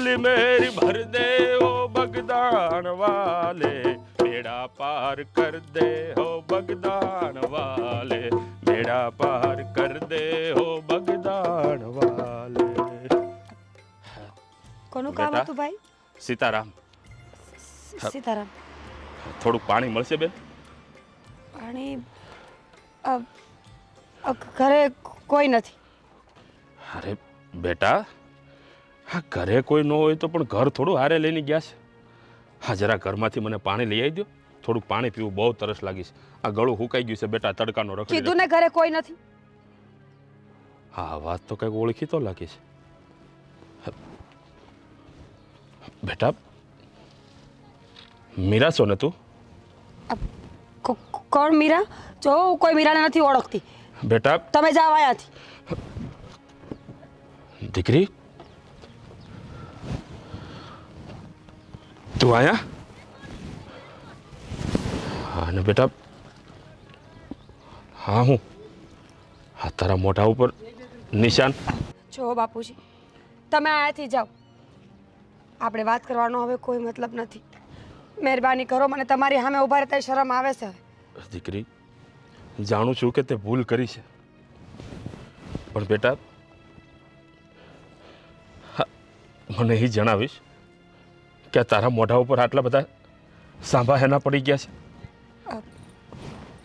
झोली मेरी भर दे ओ बगदान वाले, बेड़ा पार कर दे हो बगदान वाले, बेड़ा पार कर दे हो बगदान वाले। કોનું કામ હતું ભાઈ? સીતારામ. સીતારામ. થોડુંક પાણી મળશે બેન? પાણી ઘરે કોઈ નથી. અરે બેટા, હા ઘરે કોઈ ન હોય તો પણ ઘર થોડું હારે લઈને ગયા છે. હા જરા ઘરમાંથી મને પાણી લઈ આવી દો. થોડુંક પાણી પીવું, બહુ તરસ લાગી છે. આ ગળું હુકાઈ ગયું છે બેટા, તડકાનો રખડી. કીધું ને ઘરે કોઈ નથી. હા વાત તો કંઈક ઓળખી તો લાગી છે. બેટા મીરા છો ને તું? કોણ મીરા? જો હું કોઈ મીરાને નથી ઓળખતી. બેટા તમે જાઓ અહીંયાથી. દીકરી તું આયા? હા ને બેટા, હા હું હા તારા મોઢા ઉપર નિશાન. જો બાપુજી, તમે અહીંયાથી જાઓ. આપણે વાત કરવાનો હવે કોઈ મતલબ નથી. મહેરબાની કરો, મને તમારી સામે ઊભા રહેતા શરમ આવે છે. દીકરી જાણું છું કે તે ભૂલ કરી છે, પણ બેટા મને એ જણાવીશ કે તારા મોઢા ઉપર આટલા બધા સાંભા હેના પડી ગયા છે?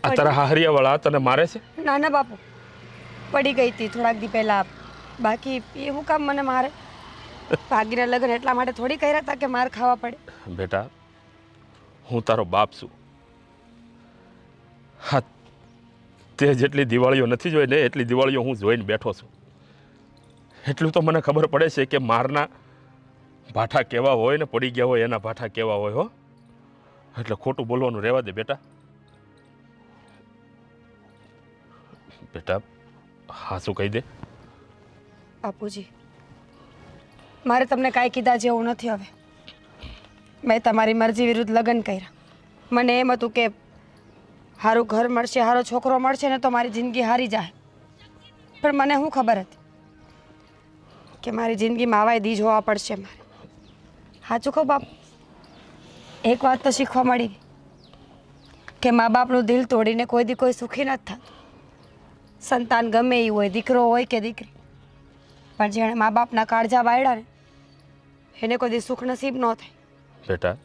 આ તારા હાહરિયાવાળા તને મારે છે? ના ના બાપુ, પડી ગઈ હતી થોડાક દી પહેલા. બાકી એ હું કામ મને મારે? ભાગીના લગ્ન એટલા માટે થોડી કર્યા હતા કે માર ખાવા પડે. બેટા હું તારો બાપ છું. હા તે જેટલી દિવાળીઓ નથી જોઈ ને એટલી દિવાળીઓ હું જોઈને બેઠો છું. એટલું તો મને ખબર પડે છે કે મારના ભાઠા કેવા હોય ને પડી ગયા હોય એના ભાઠા કેવા હોય. હો એટલે ખોટું બોલવાનું રહેવા દે બેટા. બેટા હા શું કહી દે. બાપુજી, મારે તમને કાંઈ કીધા જેવું નથી. હવે મેં તમારી મરજી વિરુદ્ધ લગ્ન કર્યા. મને એમ હતું કે સારું ઘર મળશે, સારો છોકરો મળશે ને તો મારી જિંદગી હારી જાય. પણ મને શું ખબર હતી કે મારી જિંદગીમાં આવાય દી જોવા પડશે મારે. સાચું કહું બાપ, એક વાત તો શીખવા મળી કે મા બાપનું દિલ તોડીને કોઈ દી કોઈ સુખી નથી થતું. સંતાન ગમે એ હોય, દીકરો હોય કે દીકરી, પણ જેણે મા બાપના કાળજા વાળ્યા ને એને કોઈ દી સુખ નસીબ ન થાય. બેટા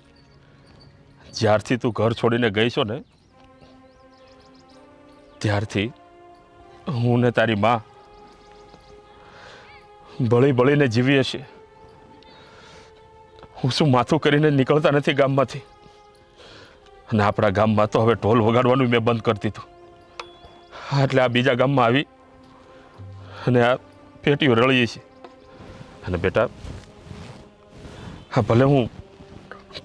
જ્યારથી તું ઘર છોડીને ગઈ છો ને ત્યારથી હું ને તારી માં બળી બળીને જીવીએ છીએ. હું શું માથું કરીને નીકળતા નથી ગામમાંથી. અને આપણા ગામમાં તો હવે ઢોલ વગાડવાનું મેં બંધ કરી દીધું. એટલે આ બીજા ગામમાં આવી અને આ પેટીઓ રળીએ છીએ. અને બેટા હા ભલે હું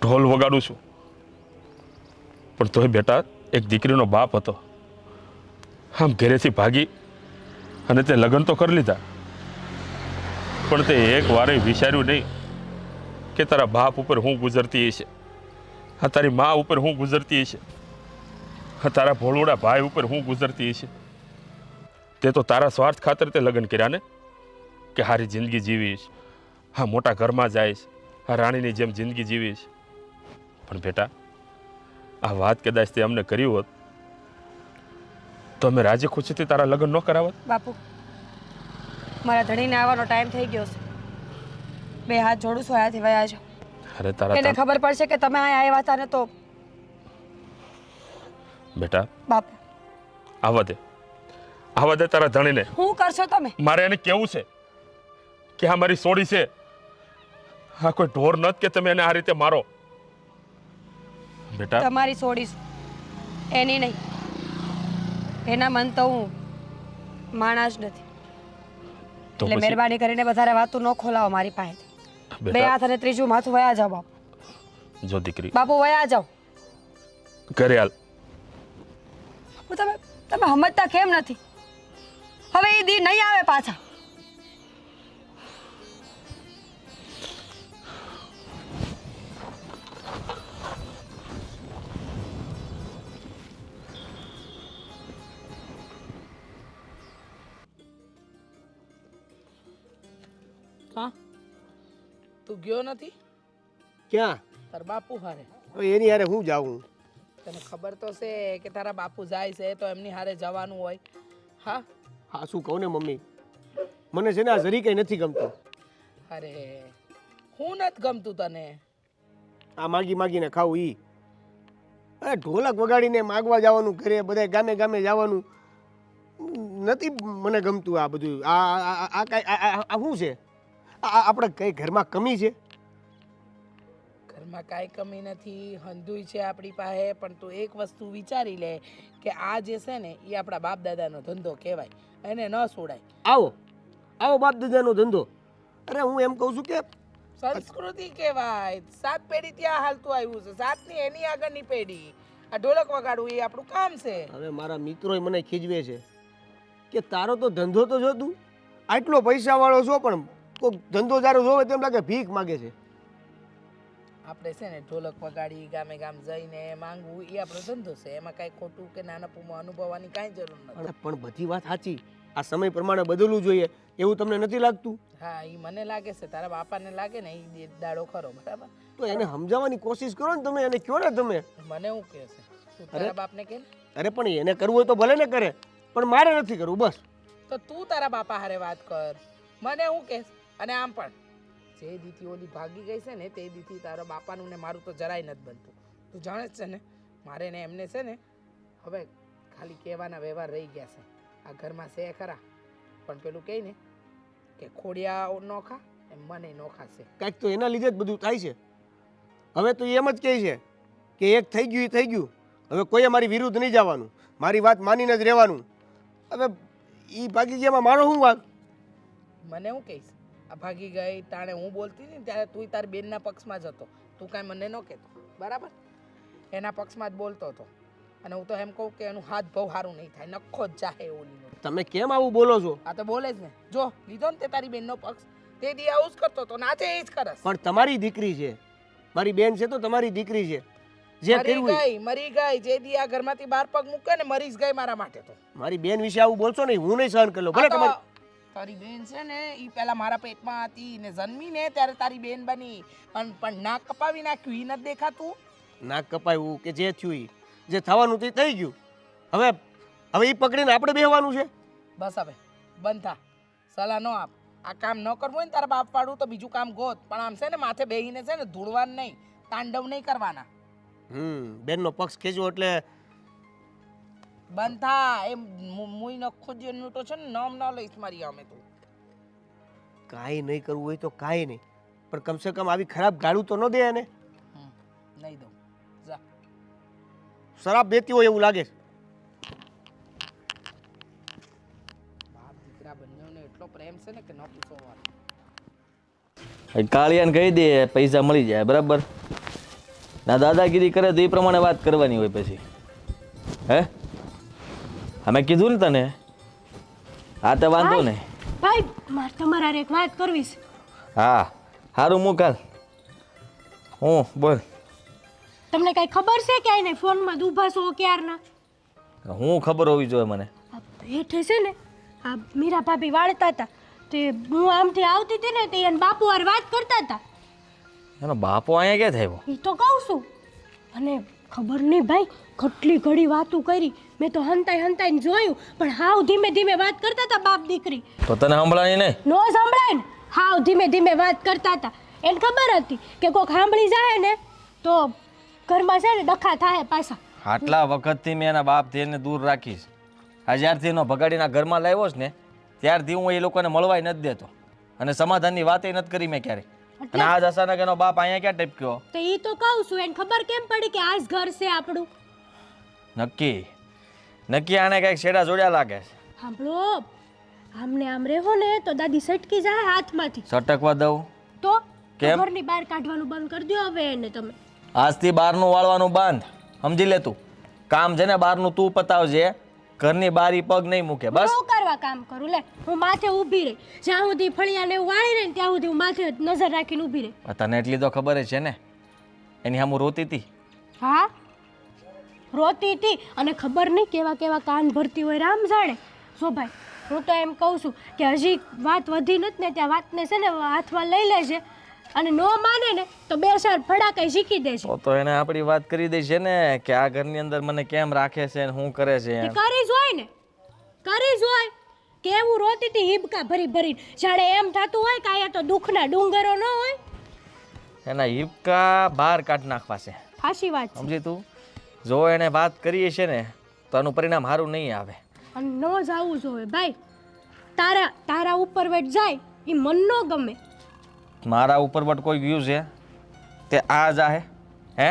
ઢોલ વગાડું છું, પણ તોય બેટા એક દીકરીનો બાપ હતો. આમ ઘરેથી ભાગી અને તે લગ્ન તો કરી લીધા, પણ તે એક વારે વિચાર્યું નહીં કે તારા બાપ ઉપર હું ગુજરતી હશે, હા તારી મા ઉપર હું ગુજરતી હશે, હા તારા ભોળુડા ભાઈ ઉપર હું ગુજરતી હશે. તે તો તારા સ્વાર્થ ખાતર તે લગ્ન કર્યા ને કે હારી જિંદગી જીવીશ, હા મોટા ઘરમાં જઈશ, હા રાણીની જેમ જિંદગી જીવીશ. પણ બેટા આ વાત કદાચ તે અમને કર્યું હોત તો અમે રાજી ખુશીથી તારા લગ્ન ન કરાવત. બાપુ, મારા ધણીને આવવાનો ટાઈમ થઈ ગયો છે. બે હાથ જોડું છું, અહીંયાથી વયા જાઓ. અરે તારા એને ખબર પડશે કે તમે અહીંયા આવ્યા હતા ને તો. બેટા બાપુ આવા દે તારા ધણીને. શું કરશો તમે? મારે એને કેવું છે કે આ મારી સોડી છે, હા કોઈ ઢોર નત કે તમે એને આ રીતે મારો. બેટા તમારી છોડીશ એની નહીં. એના મન તો હું માણસ નથી. એટલે મહેરબાની કરીને વધારે વાતું ન ખોલાવો મારી પાસે. બે હાથ અને ત્રીજું માથું વયા જાઓ બાપુ. જો દીકરી બાપુ વયા જાઓ ઘરે હાલ. તમે સમજતા કેમ નથી? હવે એ દી નહીં આવે પાછા. તું ગયો નથી ક્યાં? તાર બાપુ હારે? હવે એની હારે હું જાઉં? તને ખબર તો છે કે તારા બાપુ જાય છે તો એમની હારે જવાનું હોય. હા હા શું કહું ને મમ્મી, મને છે ને આ જરી કંઈ નથી ગમતું. અરે હું નથી ગમતું તને? આ માગી માગીને ખાવું ઈ. અરે ઢોલક વગાડીને માગવા જવાનું, ઘરે બધા ગામે ગામે જવાનું નથી મને ગમતું. આ બધું આ શું છે? આપણે કઈ ઘરમાં કમી છે? ઘરમાં કાંઈ કમી નથી, હંધુય છે આપણી પાસે. પણ તું એક વસ્તુ વિચારી લે કે આ જે છે ને એ આપણા બાપ દાદાનો ધંધો કહેવાય, એને ન છોડાય. આવો આવો બાપ દાદાનો ધંધો. અરે હું એમ કહું છું કે સંસ્કૃતિ કહેવાય. 7 પેઢી ત્યાં હાલતું આવ્યું છે, 7ની એની આગળની પેઢી. આ ઢોલક વગાડવું એ આપણું કામ છે. હવે મારા મિત્રોય મને ખીજવે છે કે તારો તો ધંધો તો જો તું આટલો પૈસાવાળો છો પણ કોઈક ધંધો તારો જોવે તેમ લાગે ભીખ માગે છે. આપણે છે ને ઢોલક વગાડી ગામે ગામ જઈને માંગવું એ આપણો ધંધો છે. એમાં કાંઈ ખોટું કે નાના પૂમાં અનુભવવાની કાંઈ જરૂર નથી. પણ બધી વાત સાચી, આ સમય પ્રમાણે બદલવું જોઈએ એવું તમને નથી લાગતું? હા એ મને લાગે છે, તારા બાપાને લાગે ને એ દાડો ખરો, બરાબર? તો એને સમજાવવાની કોશિશ કરો ને તમે, એને કહો ને તમે. મને એવું કહે છે તું તારા બાપને કે. અરે પણ એને કરવું હોય તો ભલે ને કરે, પણ મારે નથી કરવું બસ. તો તું તારા બાપા હારે વાત કર, મને હું કહેશ. અને આમ પણ જે દીથી ઓલી ભાગી ગઈ છે ને તે દીથી તારા બાપાનું ને મારું તો જરાય નથી બનતું. તું જાણે જ છે ને મારે ને એમને છે ને હવે ખાલી કહેવાના વ્યવહાર રહી ગયા છે. આ ઘરમાં છે ખરા, પણ પેલું કહે ને કે ખોડિયા નોખા એમ મને નોખા છે. કાંઈક તો એના લીધે જ બધું થાય છે. હવે તો એમ જ કહે છે કે એક થઈ ગયું એ થઈ ગયું, હવે કોઈએ મારી વિરુદ્ધ નહીં જવાનું, મારી વાત માનીને જ રહેવાનું. હવે એ ભાગી ગયામાં મારો શું વાંક? મને હું કહીશ આ ભાગી ગઈ તાણે હું બોલતી હતી ને ત્યારે તું તારી બેનના પક્ષમાં જ હતો. તું કાંઈ મને ન કહેતો, બરાબર? એના પક્ષમાં જ બોલતો હતો. અને હું તો એમ કહું કે એનું હાથ બહુ સારું નહીં થાય, નખો જ જાહે ઓલીનો. તમે કેમ આવું બોલો છો? આ તો બોલે જ ને. જો લીધો ને તે તારી બેનનો પક્ષ, તે દી આવું જ કરતો હતો, નાચે એ જ કરસ. પણ તમારી દીકરી છે, મારી બેન છે તો તમારી દીકરી છે. જે મરી ગઈ જે દી આ ઘરમાંથી બહાર પગ મૂકે ને મરી જ ગઈ મારા માટે. તો મારી બેન વિશે આવું બોલશો નહીં, હું નહીં સહન કરી લઉં. ભલે તમારી તારી બેન છે ને એ પેલા મારા પેટમાં હતી ને જન્મી ને ત્યારે તારી બેન બની, પણ નાક કપાવી નાખ્યું એ નથી દેખાતું? નાક કપાયું કે જે થયું ઈ, જે થવાનું તે થઈ ગયું. હવે હવે એ પકડીને આપણે બેહવાનું છે? બસ હવે બંધ થા, સલાહ ન આપ. આ કામ ન કરવું હોય ને તારા બાપ વાળું તો બીજું કામ ગોત, પણ આમ છે ને માથે બેહીને છે ને ધૂળવાનું નહીં, તાંડવ નહીં કરવાના. બેનનો પક્ષ ખેંચવો એટલે બંધ થા. એ મુઈ નખો જેનું તો છે ને નામ ન લઈશ મારી અમે તો. કાંઈ નહીં કરવું હોય તો કાંઈ નહીં, પણ કમસે કમ આવી ખરાબ ગાળું તો ન દે એને. નહીં દઉં. જા. શરાબ દેતી હોય એવું લાગે છે. બાપ દીકરા બંનેને એટલો પ્રેમ છે ને કે ન પૂછો વાત. કાળિયાને કહી દે પૈસા મળી જાય, બરાબર? ના દાદાગીરી કરે તો એ પ્રમાણે વાત કરવાની હોય પછી. હે અમે કીધું ને તને. હા તો વાંધો નહીં. ભાઈ મારે તમારા એક વાત કરવી છે. હા સારું મુકાલ. હું બોલ. તમને કઈ ખબર છે કે આને ફોનમાં ઊભા છો ક્યારના? હું ખબર હોવી જોઈએ મને. આ હેઠે છે ને આ મીરા ભાભી વાળતા હતા, તે હું આમથી આવતી હતી ને તે એને બાપુ હારે વાત કરતા હતા. એનો બાપો અહીંયા ક્યાં થયો? એ તો કહું છું. અને ખબર નહીં ભાઈ કેટલી ઘડી વાતું કરી, મેં તો હંતાઈ હંતાઈને જોયું, પણ હાવ ધીમે ધીમે વાત કરતા હતા બાપ દીકરી. તો તને સંભળાય નહીં? નો સંભળાય ને, હાવ ધીમે ધીમે વાત કરતા હતા. એને ખબર હતી કે કોઈક સાંભળી જાય ને તો ઘરમાં છે ને ડખા થાય પાછા. આટલા વખતથી મેં એના બાપથી એને દૂર રાખીશ. આ જ્યારથી એનો ભગાડીના ઘરમાં લાવ્યો છે ને ત્યારથી હું એ લોકોને મળવાય નથી દેતો, અને સમાધાનની વાતે નથી કરી મેં ક્યારે. અને આજ અચાનક એનો બાપ અહીંયા ક્યાં ટપક્યો? તો એ તો કહું છું, એને ખબર કેમ પડી કે આજ ઘર છે આપણું? નક્કી આને કઈક છેડા જોડ્યા લાગે છે. સાંભળો, આમને આમ રહેવો ને તો દાદી સટકી જાય હાથમાંથી. સટકવા દઉં તો કેમ? ઘરની બહાર કાઢવાનું બંધ કરી દો હવે એને તમે. આજથી બહારનું વાળવાનું બંધ, સમજી લે તું. કામ છે ને બહારનું તું પતાવજે, ઘરની બારી પગ નહીં મૂકે બસ. હું કરવા કામ કરું લે, હું માથે ઊભી રહી. જ્યાં સુધી ફળિયાને એવું વાળી રહે ને ત્યાં સુધી હું માથે નજર રાખીને ઊભી રહી. તને એટલી તો ખબર જ છે ને એની સામું રોતી હતી. હા રોતી હતી, અને ખબર નહીં કેવા કેવા કાન ભરતી હોય રામ જાણે. જો ભાઈ હું તો એમ કહું છું કે હજી વાત વધી નથી ને ત્યાં વાતને છે ને હાથમાં લઈ લેજે, અને નો માને ને તો બે ચાર ફડાકાઈ શીખી દેશે. તો એને આપણી વાત કરી દઈ છે ને કે આ ઘરની અંદર મને કેમ રાખે છે ને શું કરે છે તે એમ. કરી જોય ને, કરી જોય. કેવું રોતી હતી હિબકા ભરી ભરીને, જાણે એમ થતું હોય કે અહીંયા તો દુઃખના ડુંગરો ન હોય. એના હિપકા બહાર કાઢ નાખવા છે, સાચી વાત છે. સમજી તું? જો એને વાત કરીએ છે ને તો આનું પરિણામ સારું નહીં આવે. અને ન જાવું જોઈએ ભાઈ. તારા ઉપર વેટ જાય એ મન ન ગમે. મારા ઉપર બટ કોઈ ગયું છે તે આ જાહે હે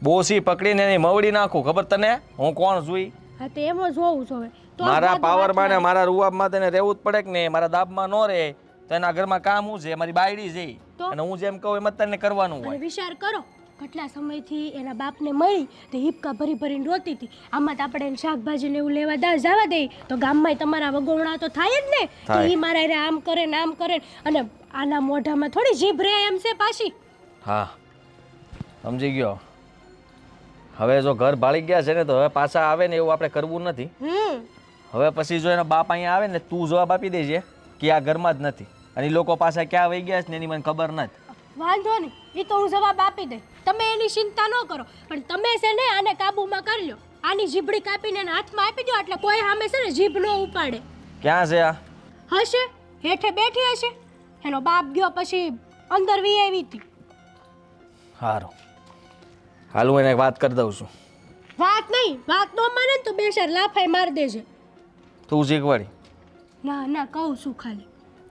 બોસી પકડીને એની મવડી નાખું, ખબર તને હું કોણ છું? હા તો એમ જ હોવું જોઈએ. તો જ મારા બધું પાવરમાં ને વાત મારા રૂઆબમાં તેને રહેવું જ પડે કે નહીં? મારા દાબમાં ન રહે તો એના ઘરમાં કામ શું છે? મારી બાયડી છે તો? અને હું જેમ કહું એમ જ તને કરવાનું અને હોય. વિચાર કરો કેટલા સમયથી એના બાપને મળી તે હિપકા ભરી ભરીને રોતી હતી. આમાં તો આપણે એને શાકભાજી ને એવું લેવા જવા દઈએ તો ગામમાં તમારા વગોવણા તો થાય જ ને કે થાય. ઈ મારા હારે આમ કરે ને આમ કરે ને. અને આના મોઢામાં થોડી જીભ રહે એમ છે પાછી. હા સમજી ગયો. હવે જો ઘર ભાળી ગયા છે ને તો હવે પાછા આવે ને એવું આપણે કરવું નથી. હવે પછી જો એના બાપ અહીંયા આવે ને તું જવાબ આપી દેજે કે આ ઘરમાં જ નથી અને એ લોકો પાછા ક્યાં વહી ગયા છે ને એની મને ખબર નથી. વાંધો નહીં, એ તો હું જવાબ આપી દઈ. તમે એની ચિંતા ન કરો, પણ તમે છે ને આને કાબૂમાં કરી લો. આની જીભડી કાપીને એના હાથમાં આપી દો એટલે કોઈ સામે છે ને જીભ ન ઉપાડે. ક્યાં છે આ? હશે હેઠે બેઠી હશે. એનો બાપ ગયો પછી અંદર વી આવી હતી. સારું હાલ હું એને એક વાત કરી દઉં છું. વાત નહીં, વાત ન માને ને તો બે ચાર લાફાઈ માર દેજે. તું શીખવાડી. ના ના કહું છું ખાલી.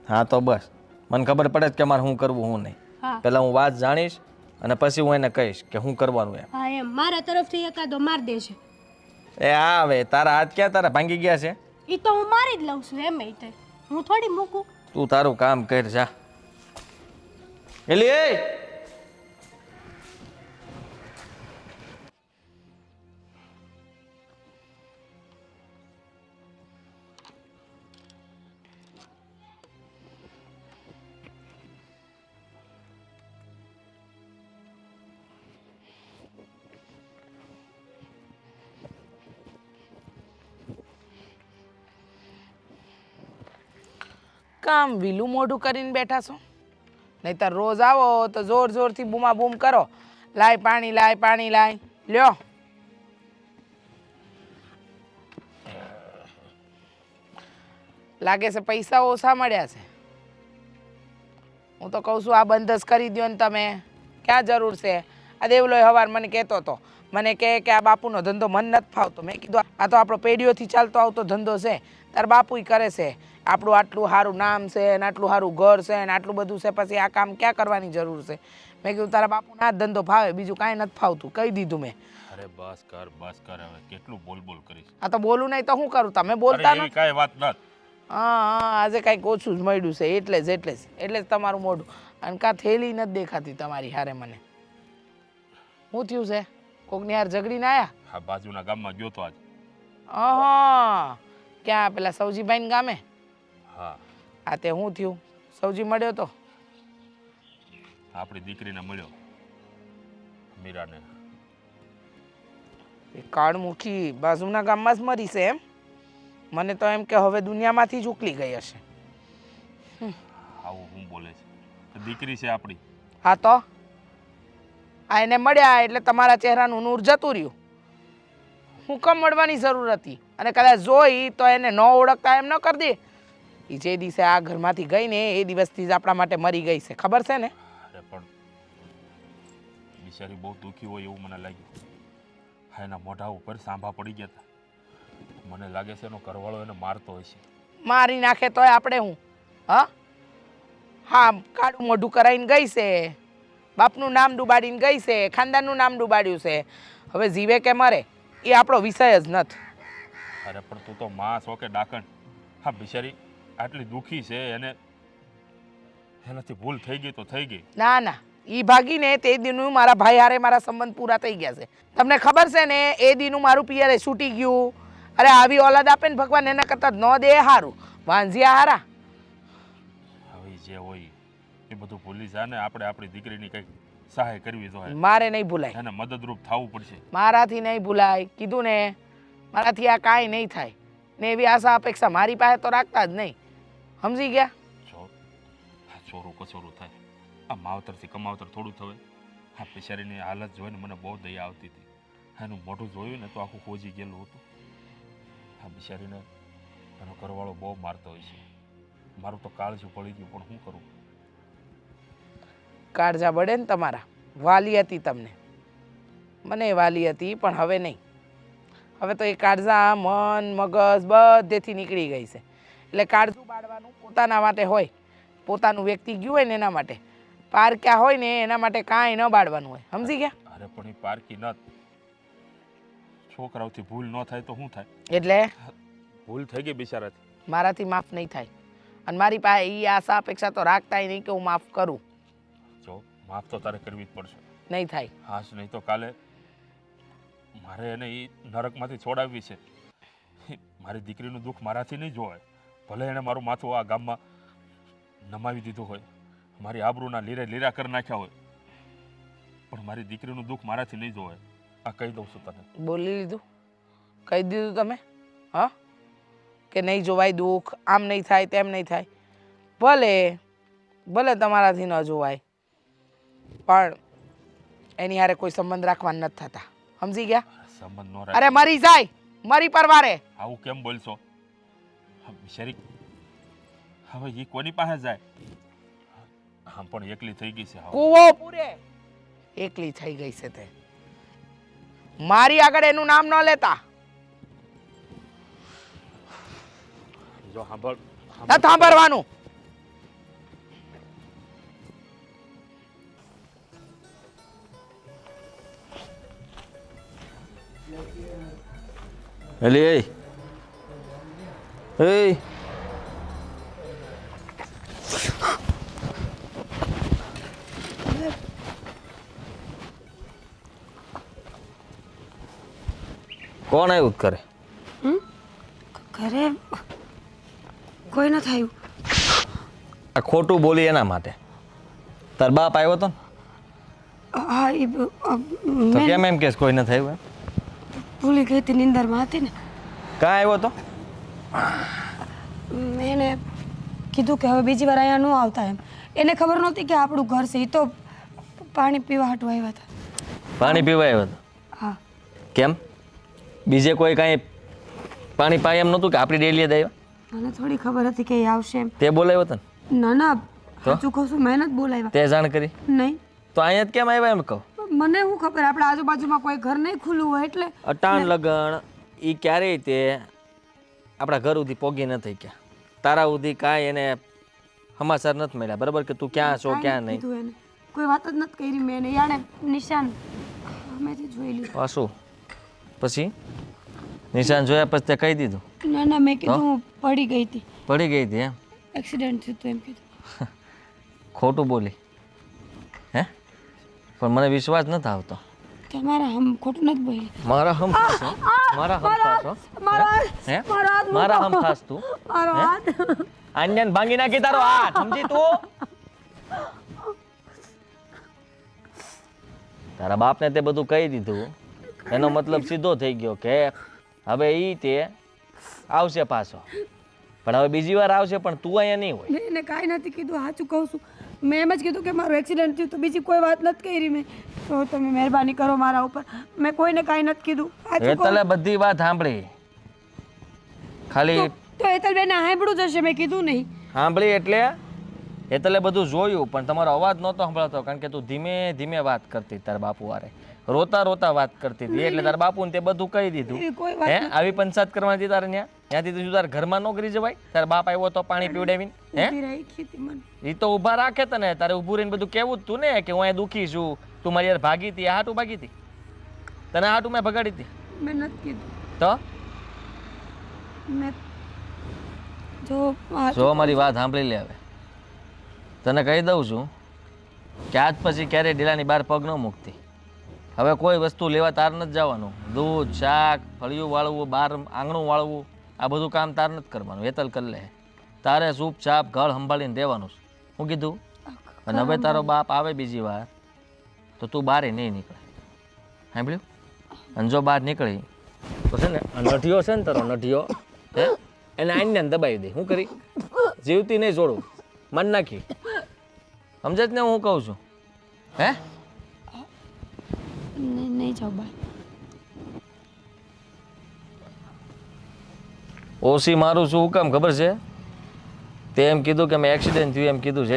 હા તો બસ મને ખબર પડે જ કે મારે શું કરવું શું નહીં. હા પહેલા હું વાત જાણીશ અને પછી હું એને કહીશ કે શું કરવાનું એમ. હા એમ મારા તરફથી એકાદો માર દેજે. એ હા હવે તારા હાથ ક્યાં તારા ભાંગી ગયા છે? એ તો હું મારી જ લઉં છું એમ તે. હું થોડી મૂકું. તું તારું કામ કર જા. એલી એ કામ વિલું મોઢું કરીને બેઠા છો? નહીંતર રોજ આવો તો જોર જોરથી બૂમા બૂમ કરો, લાય પાણી લાય પાણી લાય. લ્યો લાગે છે પૈસા ઓછા મળ્યા છે. હું તો કહું છું આ બંધ જ કરી દો ને તમે. ક્યાં જરૂર છે? આ દેવલોય હવાર મને કહેતો હતો, મને કહે કે આ બાપુનો ધંધો મન નથી ફાવતો. મેં કીધું આ તો આપણો પેઢીઓથી ચાલતો આવતો ધંધો છે, તાર બાપુય કરે છે. આપણું આટલું સારું નામ છે ને આટલું સારું ઘર છે ને આટલું બધું છે, પછી આ કામ ક્યાં કરવાની જરૂર છે? મેં કીધું તારા બાપુને આ જ ધંધો ફાવે, બીજું કાંઈ નથી ફાવતું. કહી દીધું મેં. અરે બસ કર હવે કેટલું બોલ બોલ કરીશ. આ તો બોલું નહીં તો શું કરું? તમે બોલતા અરે એવી નથી. કાંઈ વાત નથી. હા આજે કાંઈક ઓછું જ મળ્યું છે એટલે જ તમારું મોઢું. અને કાં થેલી નથી દેખાતી તમારી હારે મને. શું થયું છે? કોકની હાર ઝઘડીને આયા? હા બાજુના ગામમાં ગયો તો આજ. હા ક્યાં પેલા સૌજીભાઈ ગામે? હા આ તે શું થયું? સૌજી મળ્યો તો? આપણી દીકરીને મળ્યો મીરાને. એ કાળમુખી બાજુના ગામમાં જ મરી છે એમ? મને તો એમ કે હવે દુનિયામાંથી જ ઉકલી ગઈ હશે. આવું હું બોલે છે? દીકરી છે આપણી. હા તો આ એને મળ્યા એટલે તમારા ચહેરાનું નૂર જતું રહ્યું. હું કેમ મળવાની જરૂર હતી? અને કદાચ જોઈ તો એને ન ઓળખતા એમ ન કરી દે. એ જે દિવસે આ ઘરમાંથી ગઈ ને એ દિવસથી જ આપણા માટે મરી ગઈ છે, ખબર છે ને? અરે પણ બિચારી બહુ દુઃખી હોય એવું મને લાગ્યું. હા એના મોઢા ઉપર સાંભા પડી ગયા હતા. મને લાગે છે એનો ઘરવાળો એને મારતો હશે. મારી નાખે તોય આપણે હું હા કાળું મોઢું કરાવીને ગઈ છે, બાપનું નામ ડૂબાડીને ગઈ છે, ખાનદાનનું નામ ડૂબાડ્યું છે. હવે જીવે કે મરે એ આપણો વિષય જ નથી. અરે પણ તું તો માં છો કે ડાકણ? હા બિચારી આટલી દુઃખી છે, એનાથી ભૂલ થઈ ગઈ તો થઈ ગઈ. ના ના એ ભાગીને તે દીનું મારા ભાઈ હારે મારા સંબંધ પૂરા થઈ ગયા છે. તમને ખબર છે ને એ દીનું મારું પિયરે છૂટી ગયું. અરે આવી ઓલાદ આપે ને ભગવાન એના કરતાં ન દે સારું. વાંઝિયા હારા. હવે જે હોય એ બધું ભૂલી જા ને. આપણે આપણી દીકરીની કંઈક સહાય કરવી જોઈએ. મારે નહીં ભૂલાય. એને મદદરૂપ થવું પડશે. મારાથી નહીં ભૂલાય. કીધું ને મારાથી આ કાંઈ નહીં થાય ને એવી આશા અપેક્ષા મારી પાસે તો રાખતા જ નહીં. સમજી ગયા? જો આ ચોરું કચોરું થાય આ માવતરથી કમાવતર થોડું થવે. આ બિચારીની હાલત જોઈને મને બહુ દયા આવતી હતી. એનું મોઢું જોયું ને તો આખું ખોજી ગયેલું હતું. આ બિચારીને એનો ઘરવાળો બહુ મારતો હોય છે. મારું તો કાળજું પડી ગયું, પણ શું કરું? કાળજા બળે ને તમારા. વાલી હતી તમને, મને વાલી હતી, પણ હવે નહીં. હવે તો એ કાળજા મન મગજ બધેથી નીકળી ગઈ છે. એટલે કાળજું બાળવાનું પોતાના માટે હોય, પોતાનું વ્યક્તિ ગયું હોય ને એના માટે. પારક્યા હોય ને એના માટે કાંઈ ન બાળવાનું હોય, સમજી ગયા? અરે પણ એ પારકી ન છોકરાઓથી ભૂલ ન થાય તો શું થાય? એટલે ભૂલ થઈ ગઈ બિચારાથી. મારાથી માફ નહીં થાય. અને મારી પાસે એ આશા અપેક્ષા તો રાખતાય નહીં કે હું માફ કરું. જો માફ તો તારે કરવી જ પડશે. નહીં થાય. હાશ, નહીં તો કાલે મારે એને એ નરકમાંથી છોડાવવી છે. મારી દીકરીનું દુઃખ મારાથી નહીં જોવાય. ભલે એણે મારું માથું આ ગામમાં નમાવી દીધું હોય, મારી આબરૂના લીરા કરી નાખ્યા હોય, પણ મારી દીકરીનું દુઃખ મારાથી નહીં જોવાય. આ કહી દઉં છું તને. બોલી લીધું, કહી દીધું તમે. હા, કે નહીં જોવાય દુઃખ, આમ નહીં થાય તેમ નહીં થાય. ભલે ભલે તમારાથી ન જોવાય, પણ એની હારે કોઈ સંબંધ રાખવાના નથી થતા, સમજી ગયા? સંબંધ નો અરે મરી જાય, મરી પરવારે. આવું કેમ બોલશો? બિચારી હવે એ કોની પાસે જાય? આમ પણ એકલી થઈ ગઈ છે. કૂવો પૂરે એકલી થઈ ગઈ છે તે. મારી આગળ એનું નામ ન લેતા. જો સાંભળ, ન સાંભળવાનું. એલી એ કોણ આવ્યું કરે? ઘરે કોઈ ન થયું. આ ખોટું બોલી એના માટે. તાર બાપ આવ્યો તો ને? હા, એ તો કેમ એમ કેસ કોઈ ન થયું? એમ ભૂલી ગઈ હતી, નિંદરમાં હતી ને. કાં આવ્યો તો? એને કીધું કે હવે બીજી વાર અહીંયા ન આવતા એમ. એને ખબર નહોતી કે આપણું ઘર છે. એ તો પાણી પીવા હાટું આવ્યા હતા. પાણી પીવા આવ્યો તો? હા. કેમ? બીજે કોઈ કાંઈ પાણી પાય એમ નહોતું કે આપણી ડેલીએ જ આવ્યા? મને થોડી ખબર હતી કે એ આવશે એમ. તે બોલાવ્યો તને? ના ના, સાચું કહું છું, મહેનત બોલાવ્યા. તે જાણ કરી? નહીં. તો અહીંયા જ કેમ આવ્યા એમ કહું? મને શું ખબર, આપણા આજુબાજુમાં કોઈ ઘર નહીં ખુલ્લું હોય એટલે. અટાણ લગણ એ ક્યારેય તે આપણા ઘર સુધી પોગી નથી ગયા. તારા સુધી કાંઈ એને સમાચાર નથી મળ્યા, બરાબર? કે તું ક્યાં છો ક્યાં નહીં. કીધું એને કોઈ વાત જ નથી કરી મેં. યાણે નિશાન અમેથી જોઈ લીધું. પાછું પછી નિશાન જોયા પછી તે કહી દીધું? ના ના, મેં કીધું હું પડી ગઈ હતી. પડી ગઈ હતી એમ? એક્સિડન્ટ થયું હતું એમ કીધું. ખોટું બોલી હે? પણ મને વિશ્વાસ નથી આવતો. તમારા હમ ખોટું નથી બોલી. મારા હમ ખાસ હો? મારા હમ ખાસ હો? હે? મારા હમ ખાસ તું? આન્યન ભાંગી નાખી તારો હાથ, સમજી તું? તારા બાપને તે બધું કહી દીધું, એનો મતલબ સીધો થઈ ગયો કે હવે ઈ તે આવશે પાછો, પણ હવે બીજી વાર આવશે, પણ તું અહીંયા નહીં હોય. મેં એને કાંઈ નથી કીધું, સાચું કહું છું. મેં એમ જ કીધું કે મારું એક્સિડન્ટ થયું, તો બીજી કોઈ વાત નથી કરી મેં. તો તમે મહેરબાની કરો મારા ઉપર. મેં કોઈને કાંઈ નથી કીધું. સાચું કહું. હેતલે બધી વાત સાંભળી, ખાલી તો હેતલબેને સાંભળ્યું જ હશે, મેં કીધું નહીં. સાંભળી એટલે હેતલે બધું જોયું, પણ તમારો અવાજ નહોતો સંભળાતો, કારણ કે તું ધીમે ધીમે વાત કરતી તારા બાપુ વારે, રોતા રોતા વાત કરતી હતી. એટલે તારા બાપુને તે બધું કહી દીધું. એવી કોઈ વાત હે? આવી પંચાયત કરવાની તારે ત્યાં? ત્યાંથી તું તારા ઘરમાં નોકરી જવાય? તારા બાપ આવ્યો તો પાણી પીવડાવીને? હે? નથી રાખી હતી મને. એ તો ઊભા રાખે તને, તારે ઊભું રહીને બધું કેવું જ તું ને કે હું અહીંયા દુખી છું, તું મારી યાર ભાગી હતી. હાટું ભાગી હતી? તને હાટું મેં ભગાડી હતી? મેં નથી કીધું. તો મેં જો જો મારી વાત સાંભળી લે. હવે તને કહી દઉં છું કે આજ પછી ક્યારેય ઢીલાની બહાર પગ ન મૂકતી. હવે કોઈ વસ્તુ લેવા તાર નથી જવાનું. દૂધ શાક ફળિયું વાળવું, બહાર આંગણું વાળવું, આ બધું કામ તાર નથી કરવાનું. હેતલ કરી લે. તારે સૂપ છાપ ઘર સંભાળીને દેવાનું છે. હું કીધું? અને હવે તારો બાપ આવે બીજી વાર તો તું બહાર નહીં નીકળે, સાંભળ્યું? અને જો બહાર નીકળી તો છે ને નઠિયો છે ને તારો નઠિયો, હે, એને આઈને દબાવી દે. શું કરી? જીવતી નહીં છોડું, મન નાખી. સમજે જ ને હું કહું છું? હે નહીં જાઉં બા. ઓછી મારું શું કામ ખબર છે? તે એમ કીધું કે મેં એક્સિડન્ટ થયું એમ કીધું છે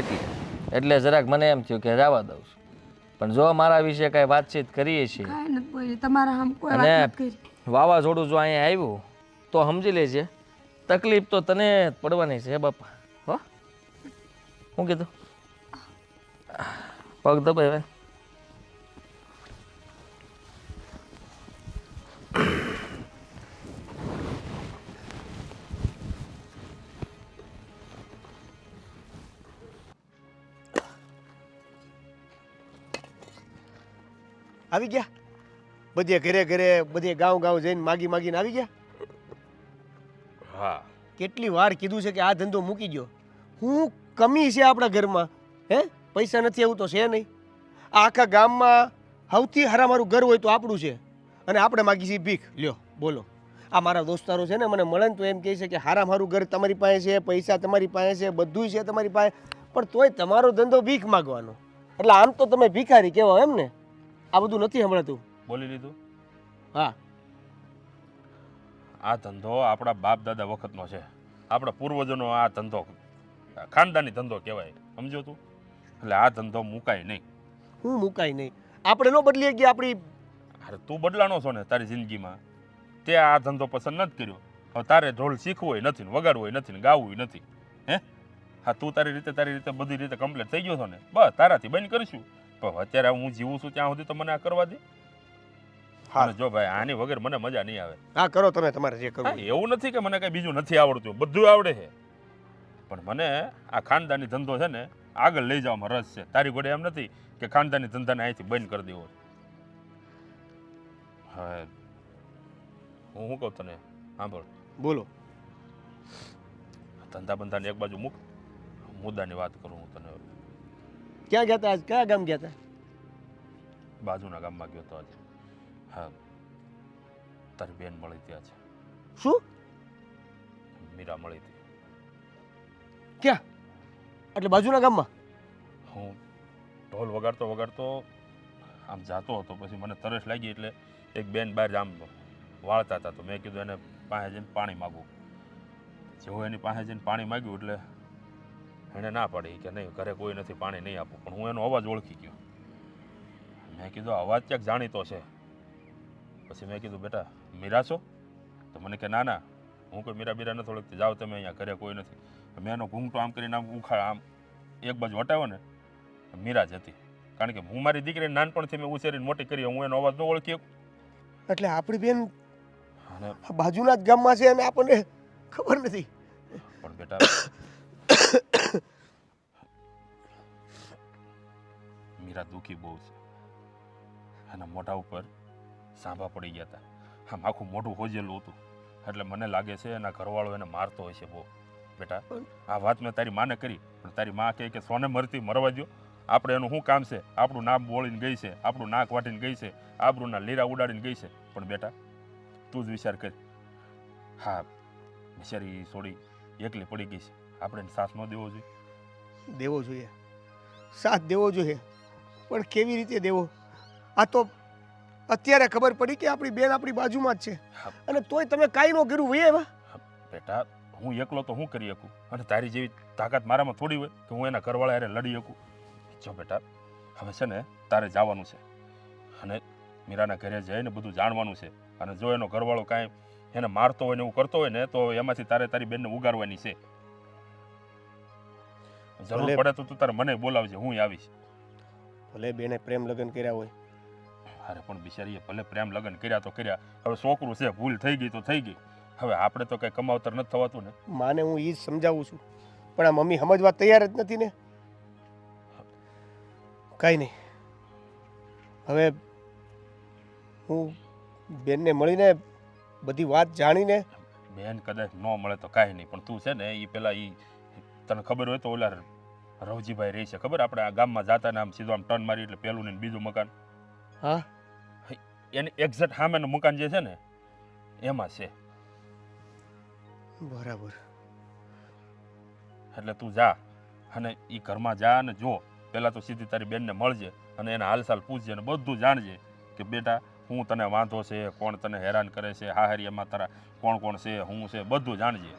એટલે જરાક મને એમ થયું કે જવા દઉં છું. પણ જો મારા વિશે કાંઈ વાતચીત કરીએ છીએ કાંઈ નથી બોલી, તમારા આમ કોઈ વાત અને નથી કરી. વાવાઝોડું જો અહીંયા આવ્યું તો સમજી લેજે તકલીફ તો તને જ પડવાની છે બાપા. હો શું કીધું? પગ દબાય ભાઈ. આવી ગયા બધે ઘરે ઘરે બધે ગાંવ ગાંવ જઈને માગી માગીને આવી ગયા. હા કેટલી વાર કીધું છે કે આ ધંધો મૂકી ગયો. હું કમી છે આપણા ઘરમાં? હે પૈસા નથી એવું તો છે નહીં. આ આખા ગામમાં સૌથી હારામારું ઘર હોય તો આપણું છે અને આપણે માગી છીએ ભીખ. લ્યો બોલો. આ મારા દોસ્તારો છે ને મને મળે ને તો એમ કહે છે કે હારામારું ઘર તમારી પાસે છે, પૈસા તમારી પાસે છે, બધુંય છે તમારી પાસે, પણ તોય તમારો ધંધો ભીખ માગવાનો. એટલે આમ તો તમે ભિખારી કહેવાય એમ ને? આ બધું નથી સંભળાતું? બોલી લીધું. હા, આ ધંધો આપણા બાપ દાદા વખતનો છે. આપણા પૂર્વજોનો આ ધંધો ખાનદાની ધંધો કહેવાય, સમજો તું? એટલે આ ધંધો મુકાય નહીં. હું મુકાય નહીં? આપણે ન બદલી ગયા આપણી. અરે તું બદલાનો છો ને તારી જિંદગીમાં. તે આ ધંધો પસંદ નથી કર્યો. હવે તારે ઢોલ શીખવું નથી ને વગાડવું નથી ને ગાવું નથી. હે હા, તું તારી રીતે બધી રીતે કમ્પ્લીટ થઈ ગયો છો ને, બસ તારાથી બંધ કરીશું. પણ અત્યારે હું જીવું છું ત્યાં સુધી તો મને આ કરવા દે. હા જો ભાઈ આની વગર મને મજા નહીં આવે. હા, કરો તમે તમારે જે હા, કરવું. એવું નથી કે મને કઈ બીજું નથી આવડતું, બધું આવડે છે. પણ મને આ ખાનદાની ધંધો છે ને આગળ લઈ જવામાં રસ છે. તારી ઘોડે એમ નથી કે ખાનદાની ધંધાને અહીંથી બંધ કરી દેવો. હવે હું શું કહું તને, સાંભળ. બોલો. ધંધા બંધાને એક બાજુ મૂક, મુદ્દાની વાત કરું હું તને. ક્યાં ગયા હતા આજ? કયા ગામ ગયા હતા? બાજુના ગામમાં ગયો તો આજે. હા, તારી બેન મળી ત્યાં છે. શું? મીરા મળી હતી. ક્યાં? એટલે બાજુના ગામમાં? હું ઢોલ વગાડતો આમ જાતો હતો, પછી મને તરસ લાગી એટલે એક બેન બહાર આમ વાળતા હતા, તો મેં કીધું એને પાસે જઈને પાણી માગું. જેવું એની પાસે જઈને પાણી માગ્યું એટલે એણે ના પાડી કે નહીં, ઘરે કોઈ નથી, પાણી નહીં આપું. પણ હું એનો અવાજ ઓળખી ગયો. મેં કીધું અવાજ ક્યાંક જાણીતો છે. પછી મેં કીધું બેટા મીરા છો? તો મને કે ના ના, હું કોઈ મીરા બીરા નથી ઓળખતી, જાઓ તમે, અહીંયા ઘરે કોઈ નથી. મેં એનો ઘૂંઘટો આમ કરીને આમ આમ એક બાજુ હટાવ્યો ને, મીરા જ હતી. કારણ કે હું મારી દીકરીને નાનપણથી મેં ઉછેરીને મોટી કરી, હું એનો અવાજ ન ઓળખી શકું. એટલે આપણી બેન અને બાજુના જ ગામમાં છે અને આપણને ખબર નથી. પણ બેટા મીરા દુઃખી બહુ છે. એના મોઢા ઉપર સાંભા પડી ગયા હતા. આમ આખું મોઢું હોજેલું હતું. એટલે મને લાગે છે એના ઘરવાળો એને મારતો હોય છે બહુ. બેટા આ વાત મેં તારી માને કરી, પણ તારી માં કહે કે સોને મરતી મરવા દો. આપણે એનું શું કામ છે? આપણું નામ બોળીને ગઈ છે, આપણું નાક વાટીને ગઈ છે, આબરૂના લીરા ઉડાડીને ગઈ છે. પણ બેટા તું જ વિચાર કર. હા, બિચારી છોડી એકલી પડી ગઈ છે. આપણે એને સાથ ન દેવો જોઈએ? દેવો જોઈએ, સાથ દેવો જોઈએ, પણ કેવી રીતે દેવો? આ તો અત્યારે ખબર પડી કે આપણી બેન આપણી બાજુમાં જ છે અને તોય તમે કાંઈ ન કર્યું ભાઈ એવા. બેટા હું એકલો તો હું કરી શકું, અને તારી જેવી તાકાત મારામાં થોડી હોય કે હું એના ઘરવાળા હારે લડી શકું. જો બેટા હવે છે ને તારે જવાનું છે અને મીરાના ઘરે જઈને બધું જાણવાનું છે. અને જો એનો ઘરવાળો કાંઈ એને મારતો હોય ને એવું કરતો હોય ને, તો એમાંથી તારે તારી બેનને ઉગારવાની છે. જરૂર પડે તો તું તારે મને બોલાવજે, હું આવીશ. ભલે બેને પ્રેમ લગ્ન કર્યા હોય. અરે પણ બિચારીએ ભલે પ્રેમ લગ્ન કર્યા તો કર્યા, હવે છોકરું છે, ભૂલ થઈ ગઈ તો થઈ ગઈ. હવે આપણે તો કંઈ કમાવતર નથી થવાતું ને. માને હું એ જ સમજાવું છું, પણ આ મમ્મી સમજવા તૈયાર જ નથી ને. કાંઈ નહીં, હવે હું બેનને મળીને બધી વાત જાણીને. બેન કદાચ ન મળે તો કાંઈ નહીં, પણ તું છે ને એ પેલા એ તને ખબર હોય તો ઓલા રવજીભાઈ રહી છે ખબર, આપણે આ ગામમાં જાતા ને આમ સીધું આમ ટર્ન મારી એટલે પેલું ને બીજું મકાન. હા, એની એક્ઝેક્ટ સામેનું મકાન જે છે ને એમાં છે. બરાબર. એટલે તું જા અને એ ઘરમાં જા અને જો પહેલાં તો સીધી તારી બેનને મળજે અને એના હાલચાલ પૂછજે અને બધું જાણજે કે બેટા હું તને વાંધો છે, કોણ તને હેરાન કરે છે, હાહરિયામાં તારા કોણ કોણ છે, હું છે, બધું જાણજે.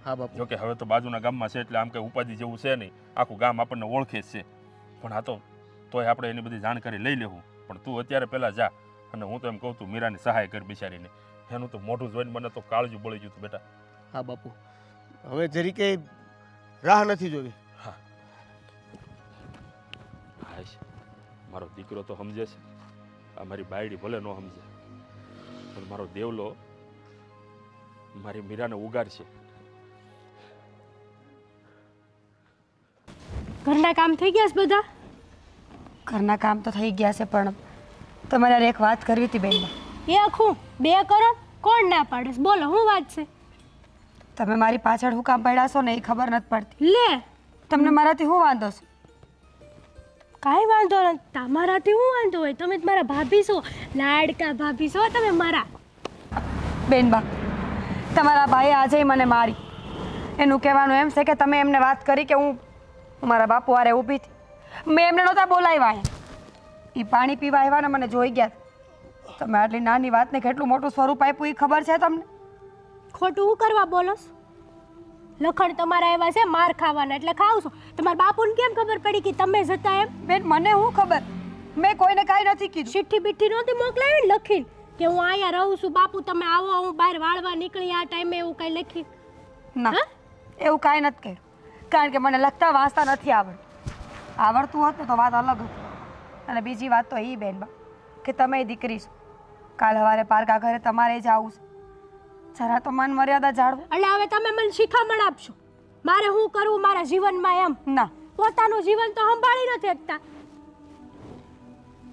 હા બાપુ. જોકે હવે તો બાજુના ગામમાં છે એટલે આમ કંઈ ઉપાધિ જેવું છે નહીં, આખું ગામ આપણને ઓળખે જ છે. પણ આ તોય આપણે એની બધી જાણકારી લઈ લેવું. પણ તું અત્યારે પહેલાં જા અને હું તો એમ કહું તું મીરાની સહાય કર બિચારીને. એનું તો મોઢું જોઈને મને તો કાળજું બળી ગયું હતું બેટા. હા બાપુ, હવે જરી કે રાહ નથી જોવી. હા હાશ, મારો દીકરો તો સમજે છે, આ મારી બાયડી ભલે ન સમજે, પણ મારો દેવલો મારી મીરાને ઉગાડશે. ઘરના કામ થઈ ગયા છે બધા? ઘરના કામ તો થઈ ગયા છે, પણ તમારે હારે એક વાત કરવી હતી બેનબા. એ આખું 2 કરો, કોણ ના પાડે છે? બોલો, શું વાત છે? તમે મારી પાછળ હું કામ પડ્યા છો ને એ ખબર નથી પડતી. લે, તમને મારાથી શું વાંધો છે? કાંઈ વાંધો નથી. તમારાથી શું વાંધો હોય? તમે જ મારા ભાભી છો, લાડકા ભાભી છો તમે મારા. બેનબા, તમારા ભાઈએ આજે મને મારી. એનું કહેવાનું એમ છે કે તમે એમને વાત કરી કે હું મારા બાપુ હારે ઊભી હતી. મેં એમને નહોતા બોલાવ્યા અહીંયા. એ પાણી પીવા આવ્યા ને મને જોઈ ગયા. તમે આટલી નાની વાતને કેટલું મોટું સ્વરૂપ આપ્યું એ ખબર છે તમને? ખોટું હું કરવા બોલોસ? લખણ તમારા એવા છે માર ખાવાના એટલે ખાવ છો. તમારા બાપુને કેમ ખબર પડી કે તમે જતા એમ? બેન, મને શું ખબર? મેં કોઈને કાંઈ નથી કીધું. ચિઠ્ઠી બીઠ્ઠી નહોતી મોકલાવી ને લખીને કે હું અહીંયા રહું છું બાપુ, તમે આવો, હું બહાર વાળવા નીકળી આ ટાઈમે, એવું કંઈ લખી? ના, એવું કાંઈ નથી કર્યું. કારણ કે મને લખતા વાંચતા નથી આવડતું. આવડતું હોત ને તો વાત અલગ હતી. અને બીજી વાત તો એ બેનબા કે તમે દીકરી છો, કાલ સવારે પારકા ઘરે તમારે જ આવું છે. જરા તો માન મર્યાદા જાળવો. એટલે હવે તમે મને શિખામણ આપશો મારે શું કરવું મારા જીવનમાં એમ? ના, પોતાનું જીવન તો સંભાળી નથી શકતા.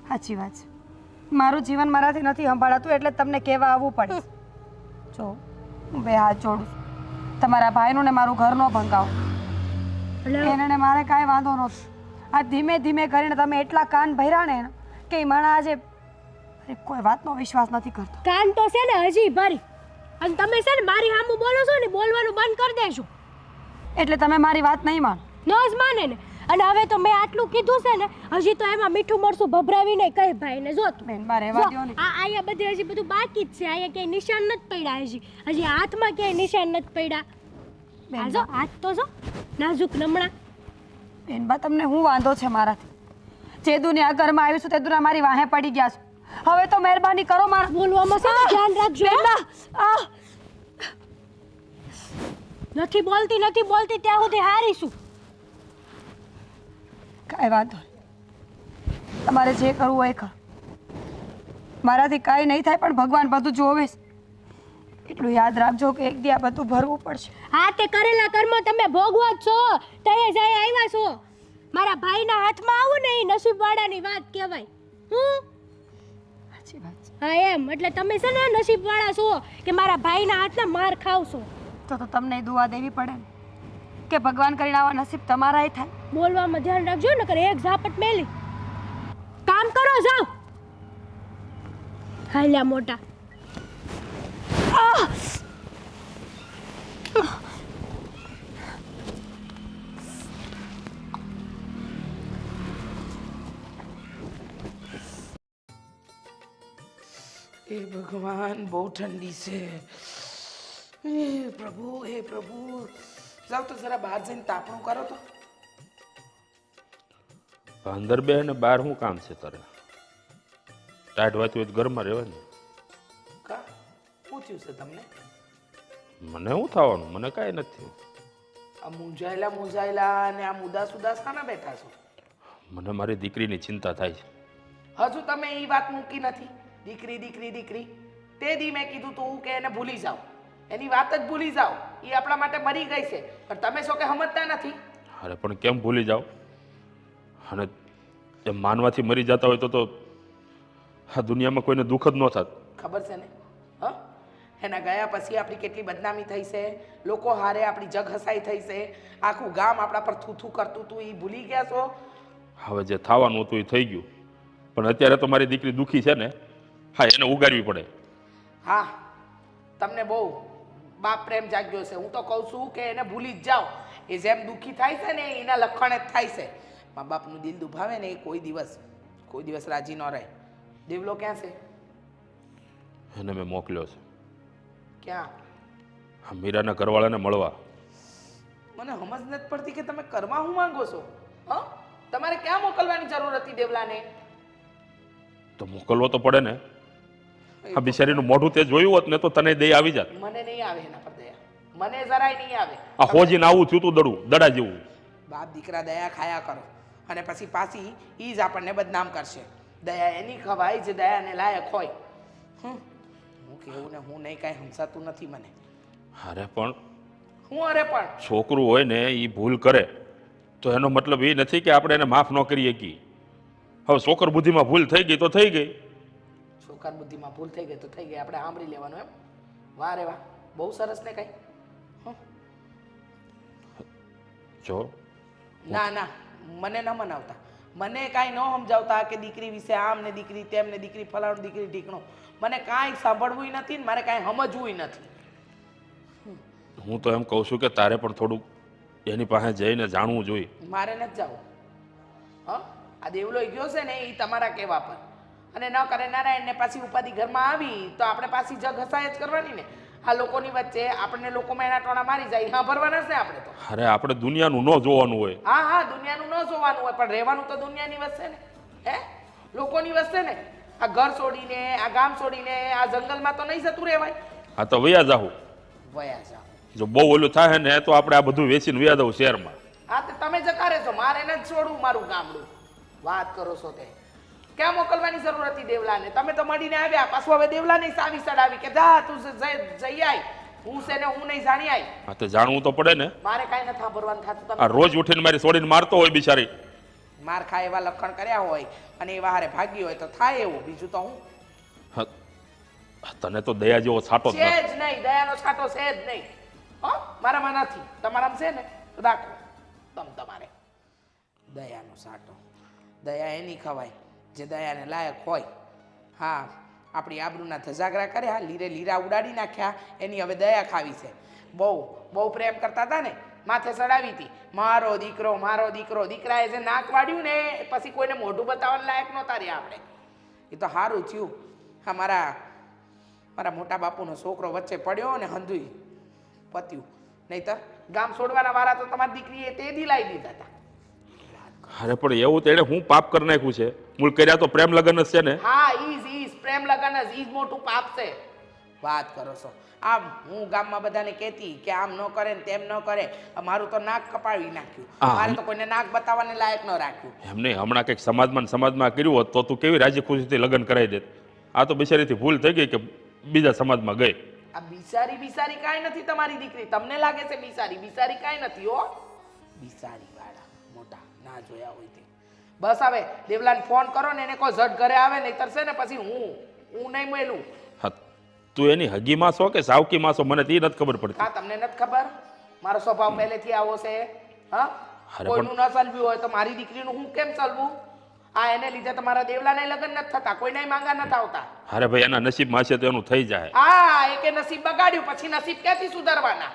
સાચી વાત છે. મારું જીવન મારાથી નથી સંભાળાતું એટલે તમને કહેવા આવવું પડે. જો હું 2 હાથ જોડું છું, તમારા ભાઈનું ને મારું ઘર ન ભંગાવો. એને ને મારે કાંઈ વાંધો નહોતો. આ ધીમે ધીમે કરીને તમે એટલા કાન ભર્યા ને કે એ માણસ આજે કોઈ વાતનો વિશ્વાસ નથી કરતો. કાન તો છે ને હજી ભરી, અને તમે છે ને મારી સામું બોલો છો ને, બોલવાનું બંધ કરી દેજો. એટલે તમે મારી વાત નહીં માનો? ન જ માને ને. અને હવે તો મેં આટલું કીધું છે ને, હજી તો એમાં મીઠું મરસું ભભરાવીને કહી ભાઈને જો તું બેન, મારે રહેવા દ્યો ને. આ અહીંયા બધે હજી બધું બાકી જ છે. અહીંયા ક્યાંય નિશાન નથી પડ્યા, હજી હાથમાં ક્યાંય નિશાન નથી પડ્યા. આ જો હાથ તો જો નાજુક નમણા. બેનબા, તમને શું વાંધો છે મારાથી? જે દુનિયા ઘરમાં આવ્યું છું તે દુનિયા મારી વાહે પડી ગયા છો. હવે તો મહેરબાની કરો મારા બોલવામાં છે ને ધ્યાન રાખજો. નથી બોલતી ત્યાં સુધી હારીશું. કાંઈ વાંધો નહીં, તમારે જે કરવું હોય કરો. મારાથી કાંઈ નહીં થાય, પણ ભગવાન બધું જોવે છે. એટલું યાદ રાખજો કે એક દી આ બધું ભરવું પડશે. હા, તે કરેલા કર્મ તમે ભોગવો જ છો. તએ જાય આવ્યા છો. મારા ભાઈના હાથમાં આવું ને એ નસીબવાળાની વાત કહેવાય. સાચી વાત છે. હા એમ, એટલે તમે છે ને નસીબવાળા છો કે મારા ભાઈના હાથના માર ખાવશો. તો તમને દુઆ દેવી પડે ને કે ભગવાન કરીને આવા નસીબ તમારાય થાય. બોલવામાં ધ્યાન રાખજો ને, કરે એક ઝાપટ મેલી. કામ કરો, જાઓ. હાલ્યા મોટા. એ ભગવાન, બહુ ઠંડી છે. હે પ્રભુ, જાઓ તો જરા બહાર જઈને તાપણું કરો તો. અંદર બે ને બહાર શું કામ છે તારે? ટાઈટ વાતી હોય તો ઘરમાં રહેવાની. કા શું થયું છે તમને? મને શું થવાનું? મને કાંઈ નથી. આ મૂંઝાયેલા અને આમ ઉદાસ કાના બેઠા છો? મને મારી દીકરીની ચિંતા થાય છે. હજુ તમે એ વાત મૂકી નથી. દીકરી તે દી મેં કીધું તું કે એને ભૂલી જાઓ, એની વાત જ ભૂલી જાઓ. એ આપણા માટે મરી ગઈ છે, પણ તમે શું કે સમજતા નથી? અરે પણ કેમ ભૂલી જાઓ? અને એ માનવાથી મરી જતા હોય તો આ દુનિયામાં કોઈને દુઃખ જ ન થાત. ખબર છે ને? હ, એના ગયા પછી આપણી કેટલી બદનામી થઈ છે, લોકો હારે આપણી જગ હસાઈ થઈ છે, આખું ગામ આપણા પર થૂથું કરતું તું. એ ભૂલી ગયા છો? હવે જે થવાનું હતું એ થઈ ગયું, પણ અત્યારે તો મારી દીકરી દુઃખી છે ને, હા એને ઉગાડવી પડે. હા, તમને બહુ બાપ પ્રેમ જાગ્યો છે. હું તો કહું છું કે એને ભૂલી જ જાઓ. એ જેમ દુઃખી થાય છે ને એના લક્ષણ જ થાય છે. મા બાપનું દિલ દુભાવે ને એ કોઈ દિવસ રાજી ન રહે. દેવલો ક્યાં છે? એને મેં મોકલ્યો છે ક્યાં? આ મીરાના ઘરવાળાને મળવા. મને સમજ નથી પડતી કે તમે કરવા શું માંગો છો? હા, તમારે ક્યાં મોકલવાની જરૂર હતી દેવલાને? તો મોકલવો તો પડે ને. આ બિચારીનું મોઢું તે જોયું હોત ને તો તને દઈ આવી જાત. મને નહીં આવે એના પર દયા, મને જરાય નહીં આવે. આ હોજીને આવું થયું તું દડા જેવું. બાપ દીકરા દયા ખાયા કરો અને પછી પાછી ઈ જ આપણને બદનામ કરશે. દયા એની ખવાય જે દયાને લાયક હોય. હું કેવું ને હું નહીં, કાંઈ સમજાતું નથી મને. અરે પણ હું અરે પણ છોકરું હોય ને એ ભૂલ કરે તો એનો મતલબ એ નથી કે આપણે એને માફ ન કરી શકીએ. હવે છોકર બુદ્ધિમાં ભૂલ થઈ ગઈ તો થઈ ગઈ. છોકરા બુદ્ધિમાં ભૂલ થઈ ગઈ તો થઈ ગઈ, આપણે સાંભળી લેવાનું એમ. વાહ રે વાહ, બહુ સરસ ને કાંઈ. જો ના ના, મને ન મનાવતા, મને કાંઈ ન સમજાવતા કે દીકરી વિશે આમ ને દીકરી તેમ ને દીકરી ફલાણું દીકરી ઢીકણું. મને કાંઈ સાંભળવું નથી ને મારે કાંઈ સમજવું નથી. હું તો એમ કહું છું કે તારે પણ થોડુંક એની પાસે જઈને જાણવું જોઈએ. મારે નથી જવું. હા, આ દેવલો ગયો છે ને એ તમારા કહેવા પર, અને ન કરે નારાયણને પાછી ઉપાધિ ઘરમાં આવી તો આપણે પાછી જગ હસાય જ કરવાની ને. આ લોકોની વચ્ચે આપણને લોકોમાં એના ટોણા મારી જાય, હા ભરવાના છે આપણે તો. અરે આપણે દુનિયાનું ન જોવાનું હોય. હા હા, દુનિયાનું ન જોવાનું હોય, પણ રહેવાનું તો દુનિયાની વચ્ચે ને. હે, લોકોની વચ્ચે ને. આ ઘર છોડીને, આ ગામ છોડીને, આ જંગલમાં તો નહીં જતું રહેવાય. હા તો વયા જાઉં. વયા જાઓ. જો બહુ ઓલું થાય ને તો આપણે આ બધું વેચીને વયા દઉં શહેરમાં. હા તો તમે જતા રહેશો, મારે નથી છોડવું મારું ગામડું. વાત કરો છો તે. ક્યાં મોકલવાની જરૂર હતી દેવલાને? તમે તો મળીને આવ્યા, પાછું હવે દેવલાને સાવી સડાવી કે જા તું જઈ આય, હું છે ને હું નહીં જાણી આય. હા તો જાણવું તો પડે ને. મારે કાંઈ નથી સાંભળવાનું થતું. આ તમે રોજ ઉઠીને મારી છોડીને મારતો હોય બિચારી. માર ખાય એવા લખણ કર્યા હોય અને એવા હારે ભાગી હોય તો થાય એવું, બીજું તો હું હા, તને તો દયા જેવો છાંટો જ છે નથી. જ નહીં, દયાનો છાંટો છે જ નહીં. હા, મારામાં નથી, તમારામાં છે ને તો રાખો તમારે દયાનો છાંટો. દયા એની ખવાય જે દયાને લાયક હોય. હા, આપણી આબરૂના ધજાગરા કર્યા, લીરે લીરા ઉડાડી નાખ્યા, એની હવે દયા ખાવી છે. બહુ પ્રેમ કરતા હતા ને, માથે ચડાવી હતી મારો દીકરો મારો દીકરો. દીકરાએ જે નાક વાળ્યું ને પછી કોઈને મોઢું બતાવવા લાયક નહોતા રહ્યા આપણે. એ તો સારું થયું હા, મારા મોટા બાપુનો છોકરો વચ્ચે પડ્યો ને હંધુઈ પત્યું. નહીતર ગામ છોડવાના વાળા તો તમારી દીકરીએ તે દી લાવી દીધા હતા. અરે પણ એવું તેણે હું પાપ કરી નાખ્યું છે? મૂળ કર્યા તો પ્રેમ લગ્ન જ છે ને. હા, ઈજ પ્રેમ લગન જ ઈજ મોટું પાપ છે. વાત કરો છો. આમ હું ગામમાં બધાને કહેતી કે આમ ન કરે ને તેમ ન કરે, મારું તો નાક કપાવી નાખ્યું. મારે તો કોઈને નાક બતાવવાને લાયક ન રાખ્યું. એમ નહીં, હમણાં કંઈક સમાજમાં કર્યું હોત તો તું કેવી રાજી ખુશીથી લગ્ન કરાવી દેત. આ તો બિચારીથી ભૂલ થઈ ગઈ કે બીજા સમાજમાં ગઈ. આ બિસારી કાંઈ નથી તમારી દીકરી. તમને લાગે છે બિસારી કાંઈ નથી હો. બિસારી વાળા મોટા ના જોયા હોય તે. બસ હવે દેવલાને ફોન કરો ને એને કોઈ ઝટ ઘરે આવે નહીતર છે ને પછી હું નહીં મેલું. હા, તું એની હગીમાં છો કે સાવકીમાં છો મને તે નથી ખબર પડતી. હા, તમને નથી ખબર? મારો સ્વભાવ પહેલેથી આવો છે. હા, અરે કોઈનું ન ચલવ્યું હોય તો મારી દીકરીનું હું કેમ ચલવું? આ એને લીધે તમારા દેવલાને લગ્ન નથી થતા, કોઈને માંગા નથી આવતા. અરે ભાઈ, એના નસીબમાં છે તો એનું થઈ જાય. હા, એકે નસીબ બગાડ્યું પછી નસીબ ક્યાંથી સુધારવાના?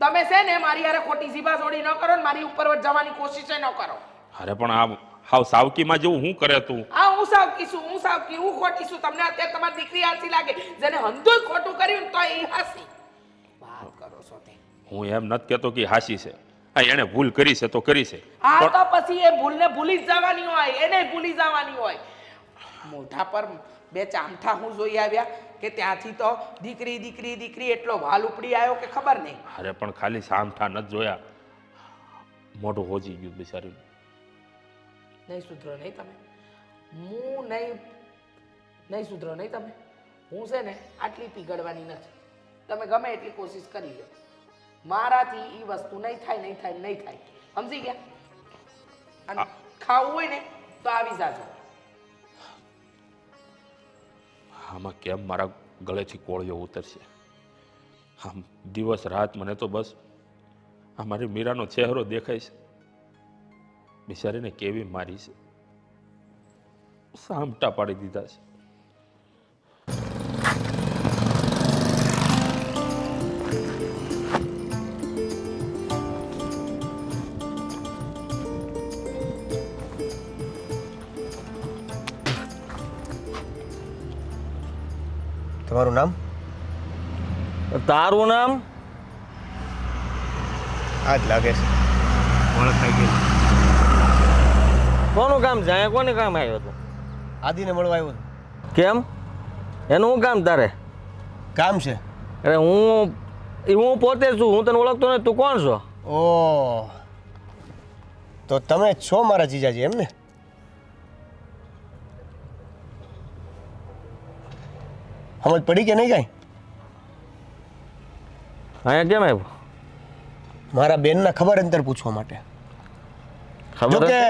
તમે છે ને મારી હારે ખોટી સીબા જોડી ન કરો ને મારી ઉપર જવાની કોશિશ ન કરો. અરે પણ આ હાવ સાવકીમાં જેવું હું કરે તું? હા, હું સાવકી હું ખોટી છું. તમને અત્યારે તમારી દીકરી હાસી લાગે, જેને હંધુય ખોટું કર્યું ને તો એ હાસી. વાત કરો છો તે. હું એમ નથી કહેતો કે હાસી છે. હા, એણે ભૂલ કરી છે તો કરી છે. હા, તો પછી એ ભૂલને ભૂલી જ જવાની હોય, એને ભૂલી જવાની હોય. મોઢા પર બે ચામઠા હું જોઈ આવ્યા કે ત્યાંથી તો દીકરી એટલો વાલ ઉપડી આવ્યો કે ખબર નહીં. અરે પણ ખાલી સામઠા નથી જોયા, મોઢું હોજી ગયું બિચારીનું. નહીં સુધરો નહીં તમે. હું નહીં સુધરો નહીં તમે. હું છે ને આટલી પીગળવાની નથી. તમે ગમે એટલી કોશિશ કરી લો, મારાથી એ વસ્તુ નહીં થાય. સમજી ગયા? અને ખાવું હોય ને તો આવી જાજો. આમાં કેમ મારા ગળેથી કોળિયો ઉતરશે? આમ દિવસ રાત મને તો બસ આ મારી મીરાનો ચહેરો દેખાય છે. બિચારીને કેવી મારી છે, સામટા પાડી દીધા છે. તમારું નામ? તારું નામ? આ જ લાગે છે ઓળખ થઈ ગઈ. કોનું કામ છે? અહીંયા કોને કામ આવ્યો હતો? આદિને મળવા આવ્યો છું. કેમ? એનું શું કામ તારે? કામ છે. અરે હું પોતે છું, હું તને ઓળખતો નથી. તું કોણ છો? ઓ તો તમે છો મારા જીજાજી એમ ને? સમજ પડી કે નહીં કાંઈ? અહીંયા કેમ આવ્યો? મારા બેનના ખબર અંતર પૂછવા માટે. જો ખબર કે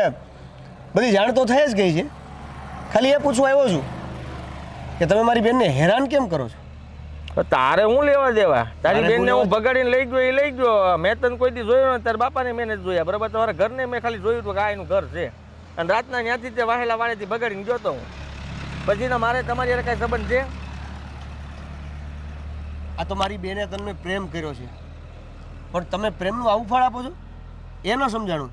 બધી જાણ તો થઈ જ ગઈ છે, ખાલી એ પૂછવા આવ્યો છું કે તમે મારી બેનને હેરાન કેમ કરો છો? તો તારે હું લેવા દેવા? તારી તારે બેનને હું હું ભગાડીને લઈ ગયો, એ લઈ ગયો. મેં તને કોઈ દી જોયો ને તારા બાપાને મેં નથી જોયા, બરાબર? તમારા ઘરને મેં ખાલી જોયું હતું કે આ એનું ઘર છે, અને રાતના ત્યાંથી તે વાહેલા વાળેથી ભગાડીને ગયો તો હું. પછી મારે તમારી હારે કાંઈ સંબંધ છે? આ તો મારી બેને તમને પ્રેમ કર્યો છે, પણ તમે પ્રેમનું આવું ફળ આપો છો એ ન સમજાણું.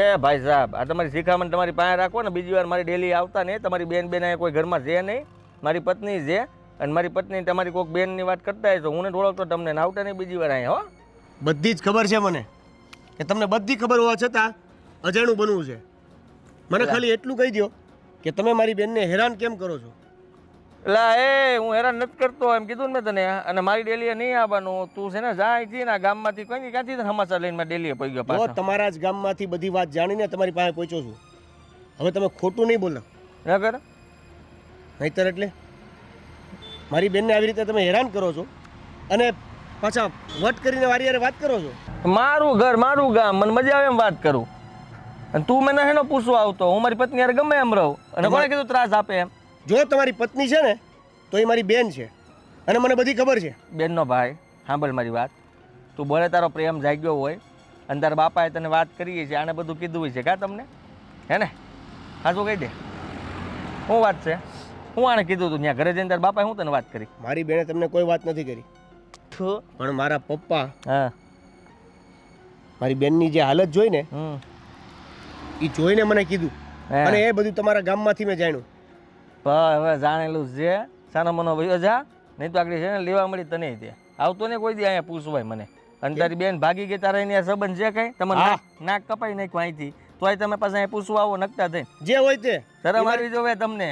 એ ભાઈ સાહેબ, આ તમારી શિખામણ તમારી પાસે રાખો ને. બીજી વાર મારી ડેલી આવતા ને. તમારી બેન અહીંયા કોઈ ઘરમાં છે નહીં, મારી પત્ની છે, અને મારી પત્ની તમારી કોઈક બેનની વાત કરતા હોય તો હું ને ઓળખતો તમને આવતા નહીં બીજી વાર અહીંયા. હો, બધી જ ખબર છે મને કે તમને બધી ખબર હોવા છતાં અજાણું બનવું છે. મને ખાલી એટલું કહી દો કે તમે મારી બેનને હેરાન કેમ કરો છો? એટલે એ હું હેરાન નથી કરતો એમ કીધું ને મેં તને. અને મારી ડેલીએ નહીં આવવાનું. તું છે ને જાય છે ને ગામમાંથી કોઈ ક્યાંથી સમાચાર લઈને ડેલીએ પડી ગયો તો પાછો. તમારા જ ગામમાંથી બધી વાત જાણીને તમારી પાસે પહોંચ્યો છું. હવે તમે ખોટું નહીં બોલો ના કર. નહીતર એટલે મારી બેનને આવી રીતે તમે હેરાન કરો છો અને પાછા વટ કરીને વારી હારે વાત કરો છો. મારું ઘર મારું ગામ, મને મજા આવે એમ વાત કરું. અને તું મને હેનો પૂછવા આવતો? હું મારી પત્ની હારે ગમે એમ રહું. અને કોણે કીધું ત્રાસ આપે એમ? જો તમારી પત્ની છે ને તો એ મારી બેન છે અને મને બધી ખબર છે. બેનનો ભાઈ, સાંભળ મારી વાત. તું બોલે તારો પ્રેમ જાગ્યો હોય અને તારા બાપાએ તને વાત કરી છે, આને બધું કીધું હોય છે કા તમને? હે ને? હા, શું કહી દે, શું વાત છે? હું આને કીધું તું ત્યાં ઘરે જઈને તારા બાપાએ હું તને વાત કરી? મારી બેને તમને કોઈ વાત નથી કરી, ઠો. પણ મારા પપ્પા હા. મારી બેનની જે હાલત જોઈ ને હમ. એ જોઈને મને કીધું, હે. અને એ બધું તમારા ગામમાંથી મેં જાણ્યું. હવે જાણેલું છે. સાનો મનો ભયો જા, નહીં તો આગળ છે ને લેવા મળી તને તે આવતો ને કોઈ દી અહીંયા પૂછવાય મને. અને તારી બેન ભાગી ગઈ, તારા એની આ સંબંધ છે કઈ? તમે હા. નાક કપાઈ નાખ્યું અહીંથી, તોય તમે પાછા અહીંયા પૂછવા આવો નકતા થઈને. જે હોય તે શરમ આવી જોવે તમને.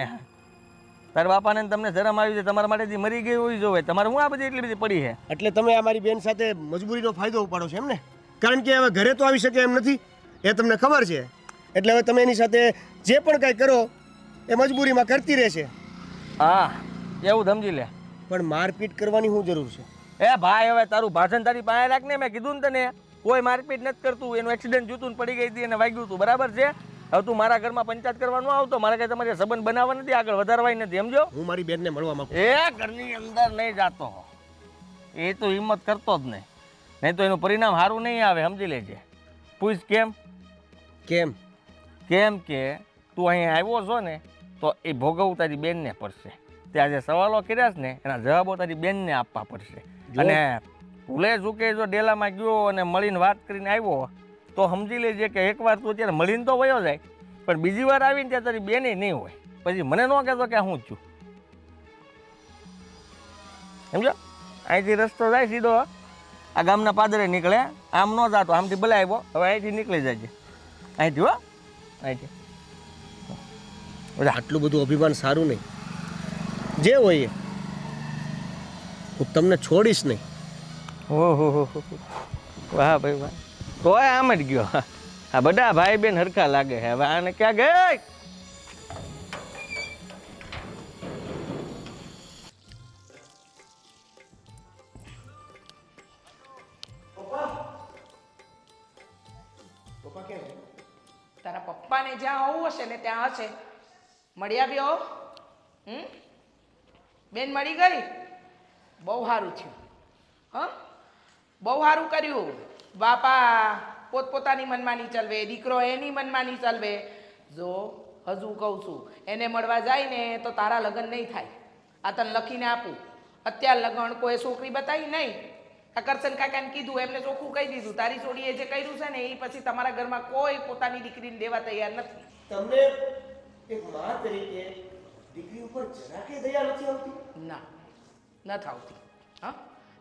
તારા બાપાને ને તમને શરમ આવી છે, તમારા માટે મરી ગઈ હોય જોવે. તમારે હું આ બધી એટલી બધી પડી છે? એટલે તમે આ મારી બેન સાથે મજબૂરીનો ફાયદો ઉપાડો છો એમ ને? કારણ કે હવે ઘરે તો આવી શકે એમ નથી એ તમને ખબર છે. એટલે હવે તમે એની સાથે જે પણ કાંઈ કરો એ મજબૂરીમાં કરતી રહેશે. હા, એવું સમજી લે. પણ મારપીટ કરવાની શું જરૂર છે? એ ભાઈ, હવે તારું ભાષણ તારી પાસે રાખ ને. મેં કીધું ને તને, કોઈ મારપીટ નથી કરતું. એનું એક્સિડન્ટ જોતું પડી ગઈ હતી અને વાગ્યું હતું, બરાબર છે? હવે તું મારા ઘરમાં પંચાયત કરવા ન આવતો. મારે કઈ તમારે સંબંધ બનાવવા નથી, આગળ વધારવાય નથી, સમજો? હું મારી બેનને મળવા માંગુ. એ ઘરની અંદર નહીં જાતો, એ તો હિંમત કરતો જ નહીં. નહીં તો એનું પરિણામ સારું નહીં આવે, સમજી લેજે. પૂછ કેમ? કેમ? કેમ કે તું અહીંયા આવ્યો છો ને તો એ ભોગવવું તારી બેનને પડશે. ત્યાં જે સવાલો કર્યા છે ને એના જવાબો તારી બેનને આપવા પડશે. અને ભૂલે ચૂકે જો ડેલામાં ગયો અને મળીને વાત કરીને આવ્યો તો સમજી લેજે કે એકવાર તું અત્યારે મળીને તો વયો જાય, પણ બીજી વાર આવીને ત્યાં તારી બેને નહીં હોય. પછી મને ન કહેતો કે હું જ છું, સમજો? અહીંથી રસ્તો જાય સીધો આ ગામના પાદરે નીકળે, આમ ન જાતો, આમથી ભલે આવ્યો, હવે અહીંથી નીકળી જાય છે. અહીંથી હો, અહીંથી. આટલું બધું અભિમાન સારું નહીં. જે હોય એ હું તમને છોડીશ નહીં. ઓહો, વાહ ભાઈ વાહ. તોય આમ જ ગયો. આ બધા ભાઈ બેન હરખા લાગે છે. હવે આને ક્યાં ગઈ? તારા પપ્પાને જ્યાં હોવું હશે ને ત્યાં હશે. મળી આવ્યો? બેન મળી ગઈ? બહુ સારું થયું. હા, બહુ સારું કર્યું. બાપા પોતપોતાની મનમાની ચલવે, દીકરો એની મનમાની ચલવે. જો હજુ કહું છું, એને મળવા જાય ને તો તારા લગ્ન નહીં થાય. આ તને લખીને આપું. અત્યારે લગ્ન કોઈ છોકરી બતાવી નહીં. આ કરશન કાકાને કીધું, એમને ચોખ્ખું કહી દીધું, તારી છોડીએ જે કર્યું છે ને એ પછી તમારા ઘરમાં કોઈ પોતાની દીકરીને દેવા તૈયાર નથી. તમને એક મા તરીકે દીકરી ઉપર જરા કે દયા નથી આવતી? ના, ન થાવતી. હા,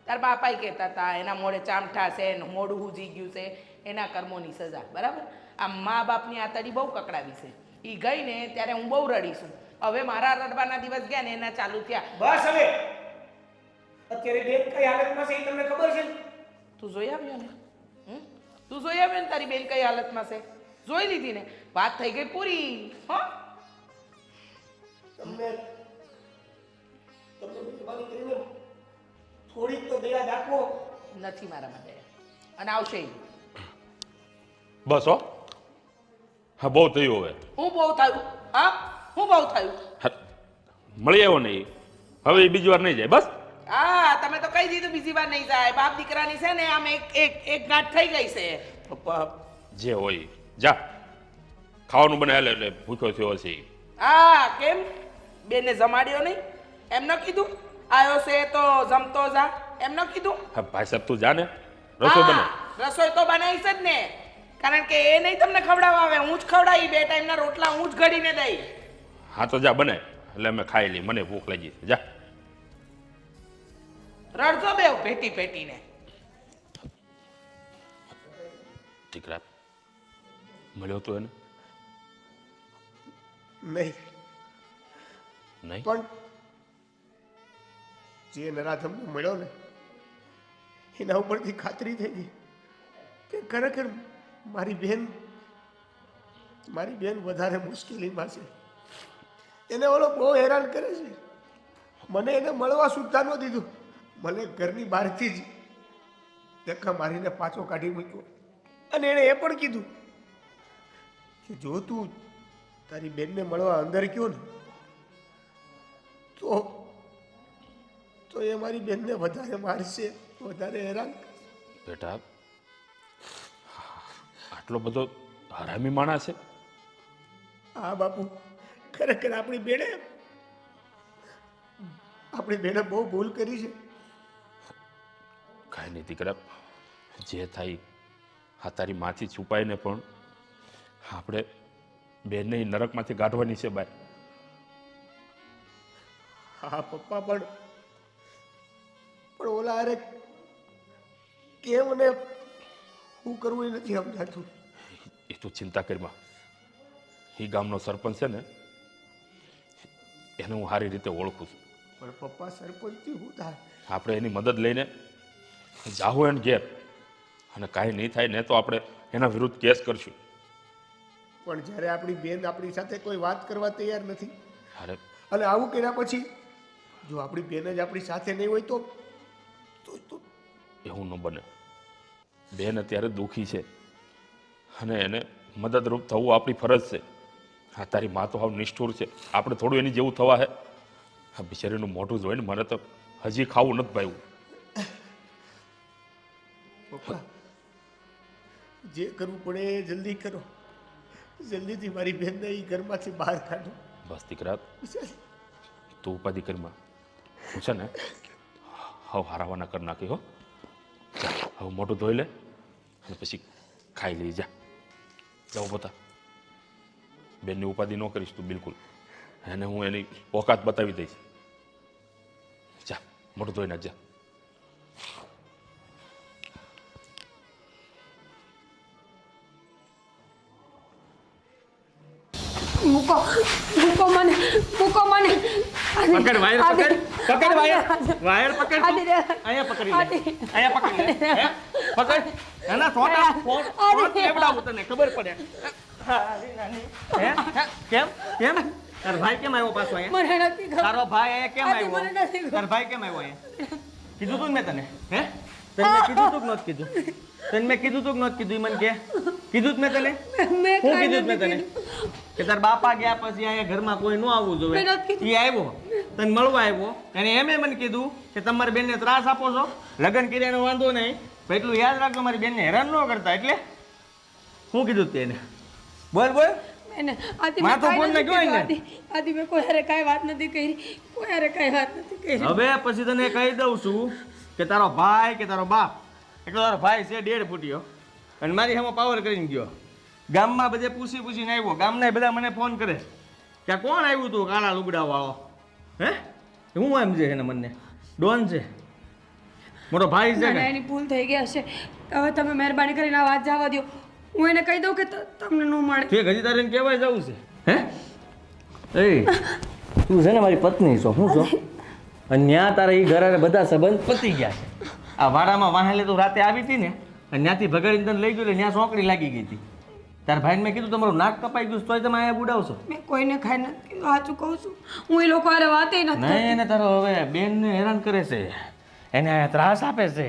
તાર બાપાએ કહેતા હતા એના મોઢે ચામઠા છે ને મોઢું હુજી ગયું છે, એના કર્મોની સજા. બરાબર? આ મા બાપની આતડી બહુ કકડાવી છે. એ ગઈ ને ત્યારે હું બહુ રડીશું. હવે મારા રડવાના દિવસ ગયા ને એના ચાલુ થયા. બસ હવે અત્યારે બેન કઈ હાલતમાં છે એ તમને ખબર છે? તું જોઈ આવ્યો ને? તું જોઈ આવ્યો ને તારી બેન કઈ હાલતમાં છે? જોઈ લીધી ને? વાત થઈ ગઈ પૂરી. હા, તમને મહેરબાની કરીને થોડીક તો દયા દાખવો. નથી મારા માટે અને આવશે ઈ. બસ હો, હા બહુ થયું હવે. હું બહુ થયું? હા, હું બહુ થયું? હા, મળી આવ્યો ને ઈ. હવે એ બીજી વાર નહીં જાય બસ. હા, તમે તો કહી દીધું બીજી વાર નહીં જાય. બાપ દીકરાની છે ને આમ એક ગાંઠ થઈ ગઈ છે. પપ્પા જે હોય ઈ. જા ખાવાનું બને હાલે એટલે ભૂખ્યો થયો છે ઈ. હા, કેમ બેને જમાડ્યો નહીં? એમ ન કીધું? આવ્યો છે તો જમતો જા, એમ ન કીધું? હા ભાઈ સાહેબ તું જા ને, રસોઈ બને. હા, રસોઈ તો બનાવીશ જ ને, કારણ કે એ નહીં તમને ખવડાવવા આવે, હું જ ખવડાવી. 2 ટાઈમના રોટલા હું જ ઘડીને દઈ. હા તો જા બને એટલે અમે ખાઈ લઈએ, મને ભૂખ લાગી છે. જા રડજો બે ભેટી ભેટીને. દીકરા મળ્યો તો એને? નહીં, નહીં પણ જે નરાધમને મળ્યો ને એના ઉપરથી ખાતરી થઈ ગઈ કે ખરેખર મારી બેન વધારે મુશ્કેલીમાં છે. એને ઓલો બહુ હેરાન કરે છે. મને એને મળવા સુદ્ધા ન દીધું. મને ઘરની બહારથી જ ધક્કા મારીને પાછો કાઢી મૂક્યો. અને એણે એ પણ કીધું કે જો તું તારી બેનને મળવા અંદર ગયો ને તો એ મારી બેનને વધારે મારશે, વધારે હેરાન. બેટા આટલો બધો હરામી માણસ છે? હા બાપુ, ખરેખર આપણી બેને બહુ ભૂલ કરી છે. કાંઈ નહીં દીકરા, જે થાય આ તારી માથી છુપાઈને પણ આપણે બેનને ઈ નરકમાંથી કાઢવાની છે બાય. હા પપ્પા, પણ ઓલા અરે કેમ ને શું કરવું એ નથી સમજાતું. એ તું ચિંતા કરીમાં. એ ગામનો સરપંચ છે ને એને હું સારી રીતે ઓળખું છું. પણ પપ્પા, સરપંચથી શું થાય? આપણે એની મદદ લઈને જાહું એને ઘેર, અને કાંઈ નહીં થાય ને તો આપણે એના વિરુદ્ધ કેસ કરશું. પણ જ્યારે આપણી બેન આપણી સાથે કોઈ વાત કરવા તૈયાર નથી, અરે અને આવું કર્યા પછી જો આપણી બેન જ આપણી સાથે નહીં હોય તો એવું ન બને. બેન અત્યારે દુઃખી છે અને એને મદદરૂપ થવું આપણી ફરજ છે. હા તારી મા તો હાવ નિષ્ઠુર છે, આપણે થોડું એની જેવું થવા હે. હા બિચારીનું મોઢું જોઈને મને તો હજી ખાવું નથી ભાવ્યું. પપ્પા, જે કરવું પડે એ જલ્દી કરો. જલ્દીથી મારી બેનને એ ઘરમાંથી બહાર કાઢો. બસ દીકરા તું ઉપાધિ કરીમાં. હું છે ને હવે હારાવાના કરી નાખી હો. જા હવે મોઢું ધોઈ લે અને પછી ખાઈ લઈ. જા જાઓ પોતા. બેનની ઉપાધિ ન કરીશ તું બિલકુલ. એને હું એની ઓકાત બતાવી દઈશ. જા મોઢું ધોઈ નાખ. જા મૂકો મને. પકડ વાયર, પકડ વાયર પકડ. અહીંયા પકડી લે, અહીંયા પકડી લે. પકડ. એના ફોટ લેવડાવું તને ખબર પડે. કેમ તારો ભાઈ કેમ આવ્યો પાછો અહીંયા? તારો ભાઈ અહીંયા કેમ આવ્યો? તારો ભાઈ કેમ આવ્યો અહીંયા? કીધું તું મેં તને? હે તને મેં કીધું તું કે નહોતું કીધું? તને મેં કીધું તું કે નહોતું કીધું? મને કે કીધું મેં તને? શું કીધું મેં તને? કે તાર બાપા ગયા પછી અહીંયા ઘરમાં કોઈ ન આવવું જોઈએ. એ આવ્યો, તને મળવા આવ્યો, અને એમે મને કીધું કે તમારી બેનને ત્રાસ આપો છો, લગ્ન કર્યાનો વાંધો નહીં, એટલું યાદ રાખજો મારી બેનને હેરાન ન કરતા. એટલે શું કીધું તેને? બોલ બોલ. હવે પછી તને કહી દઉં છું કે તારો ભાઈ કે તારો બાપ એટલે તારો ભાઈ છે 1.5 ફૂટિયો અને મારી સામે પાવર કરીને ગયો. ગામમાં બધે પૂછીને આવ્યો. ગામના બધા મને ફોન કરે કે કોણ આવ્યું તું કાળા લુગડા વાળો? હે હું એમ છે એને મને ડોન છે, મોટો ભાઈ છે ના, કે એની ભૂલ થઈ ગઈ હશે. હવે તમે મહેરબાની કરીને આ વાત જવા દો. હું એને કહી દઉં કે તમને ન મળે. ઠીક, હજી તારે એને કહેવાય જવું છે હે? એ તું છે ને મારી પત્ની છો, શું છો? અને ત્યાં તારા એ ઘરે બધા સંબંધ પતી ગયા છે. આ વાડામાં વાહેલે તું રાતે આવી હતી ને, અને ત્યાંથી ભગાડીને તને લઈ ગયો એટલે ત્યાં સોંકડી લાગી ગઈ હતી. તારા ભાઈને મેં કીધું તમારું નાક કપાઈ ગયું છે, તોય તમે અહીંયા બુડાવશો. મેં કોઈને ખાઈ નથી કીધું, સાચું કહું છું. હું એ લોકો હારે વાતે નથી નહીં, કરતી. એને તારો હવે બેનને હેરાન કરે છે, એને ત્રાસ આપે છે,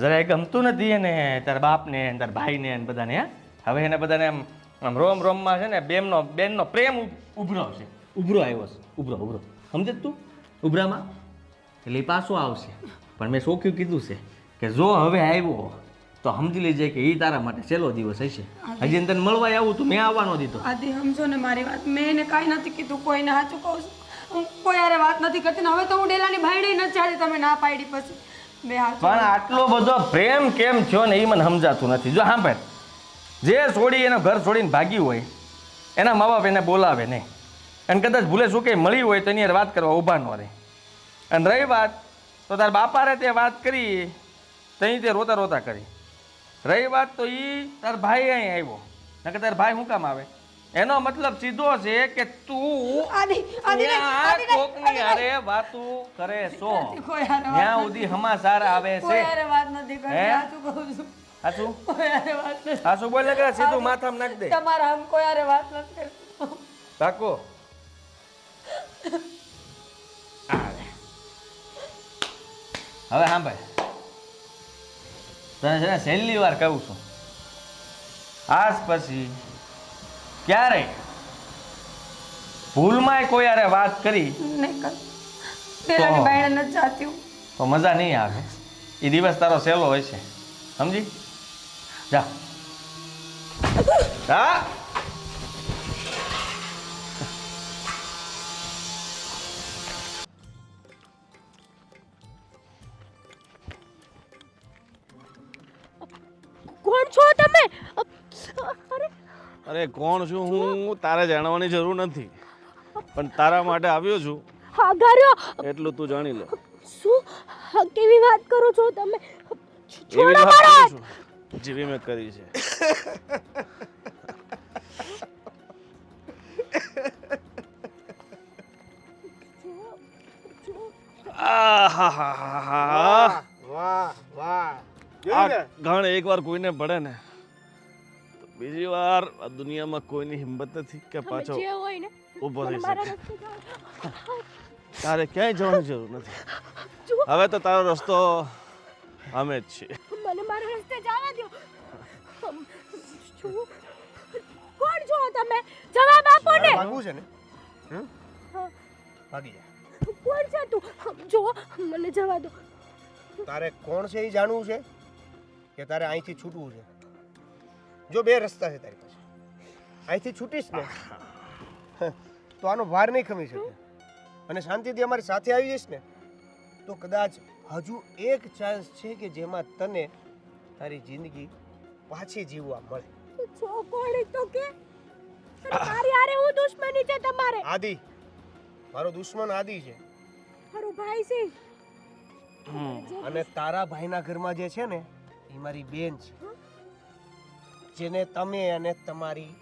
જરાય ગમતું નથી એને, તારા બાપને તારા ભાઈને ને બધાને. હવે એને બધાને આમ રોમ રોમમાં છે ને બેનનો પ્રેમ ઉભરો છે, ઉભરો આવ્યો છે, ઉભરો સમજે તું? ઉભરામાં એટલે એ પાછો આવશે. પણ મેં શોખ્યું કીધું છે કે જો હવે આવ્યો તો સમજી લેજે કે એ તારા માટે છેલ્લો દિવસ હશે. હજી એને તને મળવા આવું તું, મેં આવવાનો દીધો. આદિ સમજો ને મારી વાત. મેં એને કાંઈ નથી કીધું, કોઈને સાચું કહું છું. હું કોઈ હારે વાત નથી કરતી ને હવે તો હું ડેલાની ભાઈડી નથી ચાલી. તમે ના પાડી પછી બે હાથ. પણ આટલો બધો પ્રેમ કેમ થયો ને એ મને સમજાતું નથી. જો સાંભળ, જે છોડી એનો ઘર છોડીને ભાગી હોય એના મા બાપ એને બોલાવે નહીં, અને કદાચ ભૂલે શું કે મળી હોય તો એની હારે વાત કરવા ઊભા ન રહે. અને રહી વાત તો તાર બાપારે તે વાત કરી, તઈ તે રોતા રોતા કરી. રહી વાત તો એ તાર ભાઈ અહીં આવ્યો, નકર તાર ભાઈ શું કામ આવે? એનો મતલબ સીધો છે કે તું ત્યાં કોકની હારે વાતું કરે છો, કોઈ હારે વાત ત્યાં સુધી સમાચાર આવે કોઈ છે. હારે વાત નથી કરતી, હે? સાચું કહું છું. હાચું કોઈ હારે વાત નથી. હાચું બોલે કે સીધું માથામાં નાખ દે. તમારા આમ કોઈ હારે વાત નથી કરતી. કાકો હવે સાંભળ, તને છે ને છેલ્લી વાર કહું છું, આજ પછી ક્યારેય ભૂલમાંય કોઈ હારે વાત કરી નહીં કર. ડેલાની ભાઈને નથી જાતી હું. તો મજા નહીં આવે. એ દિવસ તારો સહેલો હોય છે, સમજી જા. હા કોણ છો તમે? અરે અરે કોણ છું હું તારે જાણવાની જરૂર નથી, પણ તારા માટે આવ્યો છું હા ગાર્યો. એટલું તું જાણી લે. શું કેવી વાત કરો છો તમે? એવી જ વાત કરું છું જેવી મેં કરી છે. આહાહાહા. વાહ વાહ. આ જોયું ને? ઘણ એકવાર કોઈને પડે ને તો બીજી વાર આ દુનિયામાં કોઈની હિંમત નથી કે પાછો જે હોય ને ઊભો થઈ મારા શકે. રસ્તે જાઓ. તારે ક્યાંય જવાની જરૂર નથી. હવે તો તારો રસ્તો અમે જ છીએ. મને મારા રસ્તે જવા દો. શું કોણ છો તમે? જવાબ આપો ને. ભાગવું છે ને? હમ? હા. ભાગી જા. કોણ છે તું? જો મને જવા દો. તારે કોણ છે એ જાણવું છે કે તારે અહીંથી છૂટવું છે? જો બે રસ્તા છે તારી પાસે. અહીંથી છૂટીશ ને તો આનો ભાર નહીં ખમી શકે અને શાંતિથી અમારી સાથે આવી જઈશ ને તો કદાચ હજુ એક ચાન્સ છે કે જેમાં તને તારી જિંદગી પાછી જીવવા મળે. છો કોણ એ તો કે? અને મારી હારે હું દુશ્મની છે તમારે? આદિ, મારો દુશ્મન આદિ છે. મારો ભાઈ છે. અને તારા ભાઈના ઘરમાં જે છે ને એ મારી બેન છે, જેને તમે અને તમારી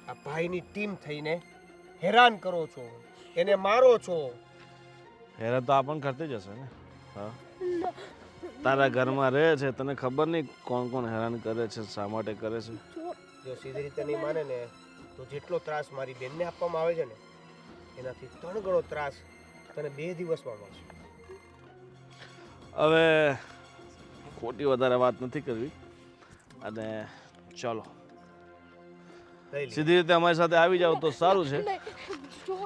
આ ભાઈની ટીમ થઈને હેરાન કરો છો, એને મારો છો. હેરાન તો આપણ કરતી જ હશે ને. હા, તારા ઘરમાં રહે છે, તને ખબર નહીં કોણ કોણ હેરાન કરે છે, શા માટે કરે છે. જો સીધી રીતે નહીં માને ને તો જેટલો ત્રાસ મારી બેનને આપવામાં આવે છે ને એનાથી 3 ગણો ત્રાસ તને 2 દિવસમાં મળશે. હવે ખોટી વધારે વાત નથી કરવી અને ચાલો લઈ લે. સીધી રીતે અમારી સાથે આવી જાવ તો સારું છે. નહીં, જો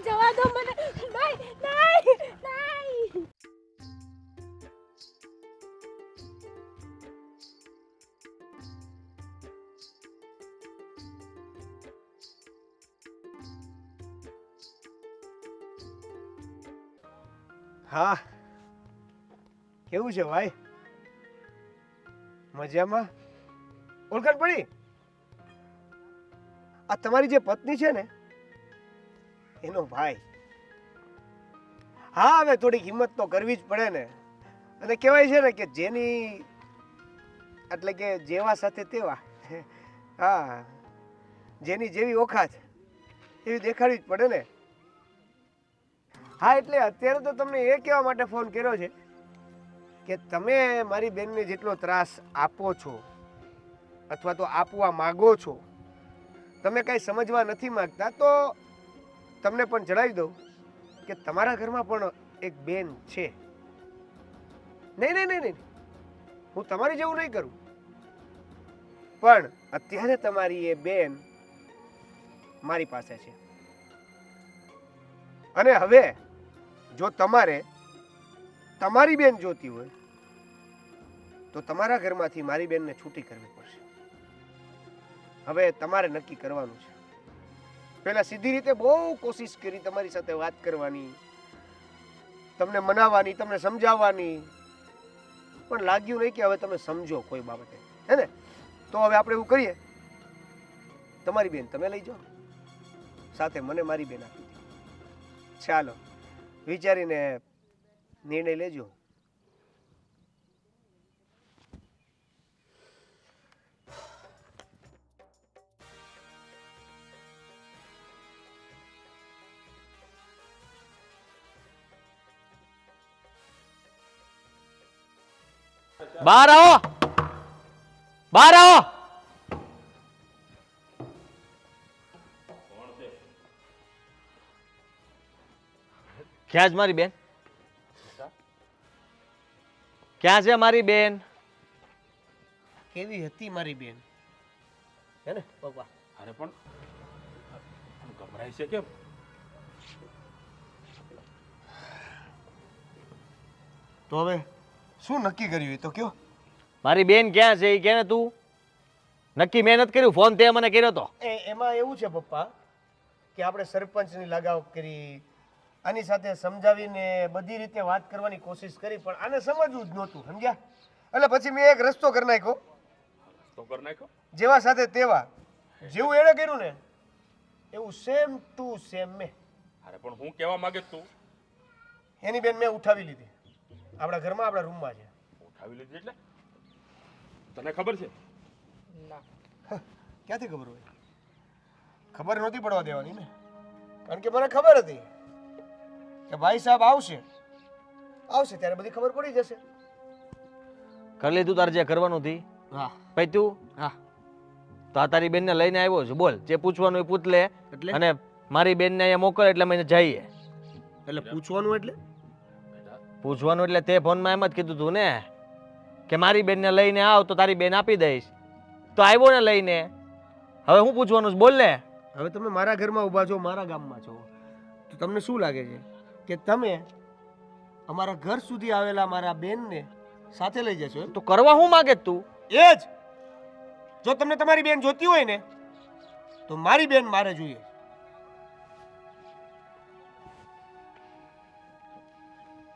જવા દો મને. નહીં નહીં નહીં. હા, કેવું છે ભાઈ? મજામાં? ઓળખાણ પડી? આ તમારી જે પત્ની છે ને એનો ભાઈ. હા હવે થોડીક હિંમત તો કરવી જ પડે ને. અને કહેવાય છે ને કે જેની એટલે કે જેવા સાથે તેવા. હા, જેની જેવી ઓખાત એવી દેખાડવી જ પડે ને. હા, એટલે અત્યારે તો તમને એ કહેવા માટે ફોન કર્યો છે કે તમે મારી બેનને જેટલો ત્રાસ આપો છો અથવા તો આપવા માગો છો, તમે કાંઈ સમજવા નથી માગતા, તો તમને પણ જણાવી દઉં કે તમારા ઘરમાં પણ એક બેન છે. નહીં નહીં નહીં નહીં, હું તમારી જેવું નહીં કરું, પણ અત્યારે તમારી એ બેન મારી પાસે છે. અને હવે જો તમારે તમારી બેન જોતી હોય તો તમારા ઘરમાંથી મારી બેનને છૂટી કરવી પડશે. હવે તમારે નક્કી કરવાનું છે. પહેલા સીધી રીતે બહુ કોશિશ કરી તમારી સાથે વાત કરવાની, તમને મનાવવાની, તમને સમજાવવાની, પણ લાગ્યું નહીં કે હવે તમે સમજો કોઈ બાબતે, હે ને? તો હવે આપણે એવું કરીએ, તમારી બેન તમે લઈ જાઓ, સાથે મને મારી બેન આપી દો. ચાલો, વિચારીને નિર્ણય લેજો. બહાર આવો, બહાર આવો. ક્યાં છે મારી બેન? ક્યાં છે મારી બેન? કેવી હતી મારી બેન, હે ને પપ્પા? અરે પણ ગભરાય છે કેમ? તો હવે શું નક્કી કર્યું એ તો કયો. મારી બેન ક્યાં છે એ કે ને તું. નક્કી મેં નથી કર્યું, ફોન તે મને કર્યો તો. એમાં એવું છે પપ્પા કે આપણે સરપંચની લગાવ કરી, આની સાથે સમજાવીને બધી રીતે વાત કરવાની કોશિશ કરી, પણ આને સમજવું જ નહોતું, સમજ્યા? એટલે પછી મેં એક રસ્તો કરી નાખ્યો. તો કર નાખો. જેવા સાથે તેવા, જેવું એણે કર્યું ને એવું સેમ ટુ સેમ મેં. અરે પણ હું કહેવા માંગે તું? એની બેન મેં ઉઠાવી લીધી, આપણા ઘરમાં, આપણા રૂમમાં છે. ઉઠાવી લીધી એટલે તને ખબર છે? ના, ક્યાંથી ખબર હોય? ખબર નહોતી પડવા દેવાની ને, કારણ કે મને ખબર હતી કે ભાઈ સાહેબ આવશે ત્યારે બધી ખબર પડી જશે. કરી લીધું તારે જે કરવાનું હતી? હા પછી તું હા. તો આ તારી બેનને લઈને આવ્યો છું, બોલ જે પૂછવાનું એ પૂછ લે. એટલે? અને મારી બેનને અહીંયા મોકલ એટલે અમે જઈએ. એટલે પૂછવાનું એટલે? પૂછવાનું એટલે તે ફોનમાં એમ જ કીધું તું ને કે મારી બેનને લઈને આવ તો તારી બેન આપી દઈશ. તો આવ્યો ને લઈને, હવે હું પૂછવાનું છે બોલ ને. હવે તમે મારા ઘરમાં ઊભા છો, મારા ગામમાં છો, તો તમને શું લાગે છે કે તમે અમારા ઘર સુધી આવેલા મારા બેનને સાથે લઈ જશો એમ? તો કરવા હું માગે છે તું? એ જ, જો તમને તમારી બેન જોતી હોય ને તો મારી બેન મારે જોઈએ.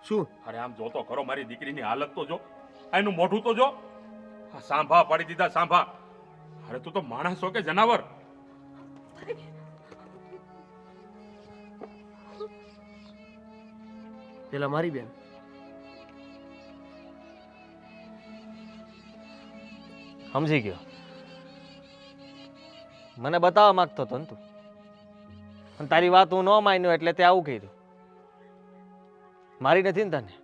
શું? અરે આમ જોતો ખરો, મારી દીકરીની હાલત તો જો, એનું મોઢું તો જો. આ સાંભા પાડી દીધા, સાંભા. અરે તું તો માણસ છો કે જનાવર? પેલા મારી બેન. સમજી ગયો, મને બતાવવા માંગતો હતો ને તું, અને તારી વાત હું ન માન્યો એટલે તે આવું કર્યું. મારી નથી ને તને?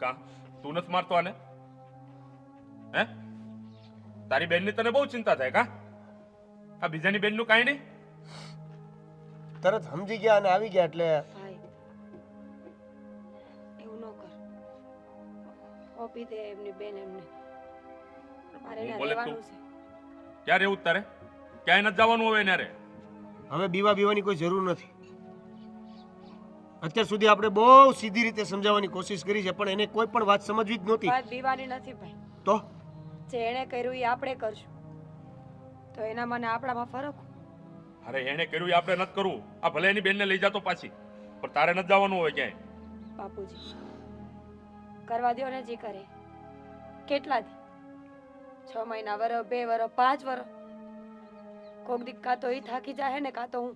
કા તું નથી મારતો આને? હે? તારી બેનની તને બહુ ચિંતા થાય કા? આ બીજાની બેનનું કાંઈ નહીં? તરત સમજી ગયા અને આવી ગયા એટલે ભાઈ એવું ન કર, આપી દે એમની બેન એમને. મારે હું એને બોલે રહેવાનું તું? છે. ક્યારે એવું તારે? ક્યાંય નથી જવાનું હવે એને રે. હવે બીવાની કોઈ જરૂર નથી. અત્યાર સુધી આપણે બહુ સીધી રીતે સમજાવવાની કોશિશ કરી છે, પણ એને કોઈ પણ વાત સમજવી જ નહોતી. વાત બીવાની નથી ભાઈ, તો જે એણે કર્યું એ આપણે કરશું, તો એના મને આપણામાં ફરક. અરે એને કર્યું એ આપણે નથી કરવું. આ ભલે એની બેનને લઈ જાતો પાછી, પણ તારે નથી જવાનું હોય ક્યાંય. બાપુજી કરવા દો ને જે કરે. કેટલા દી? 6 મહિના, વરસ, 2 વરસ, 5 વરસ. કોક દી કાં તો એ થાકી જાય ને કાં તો હું.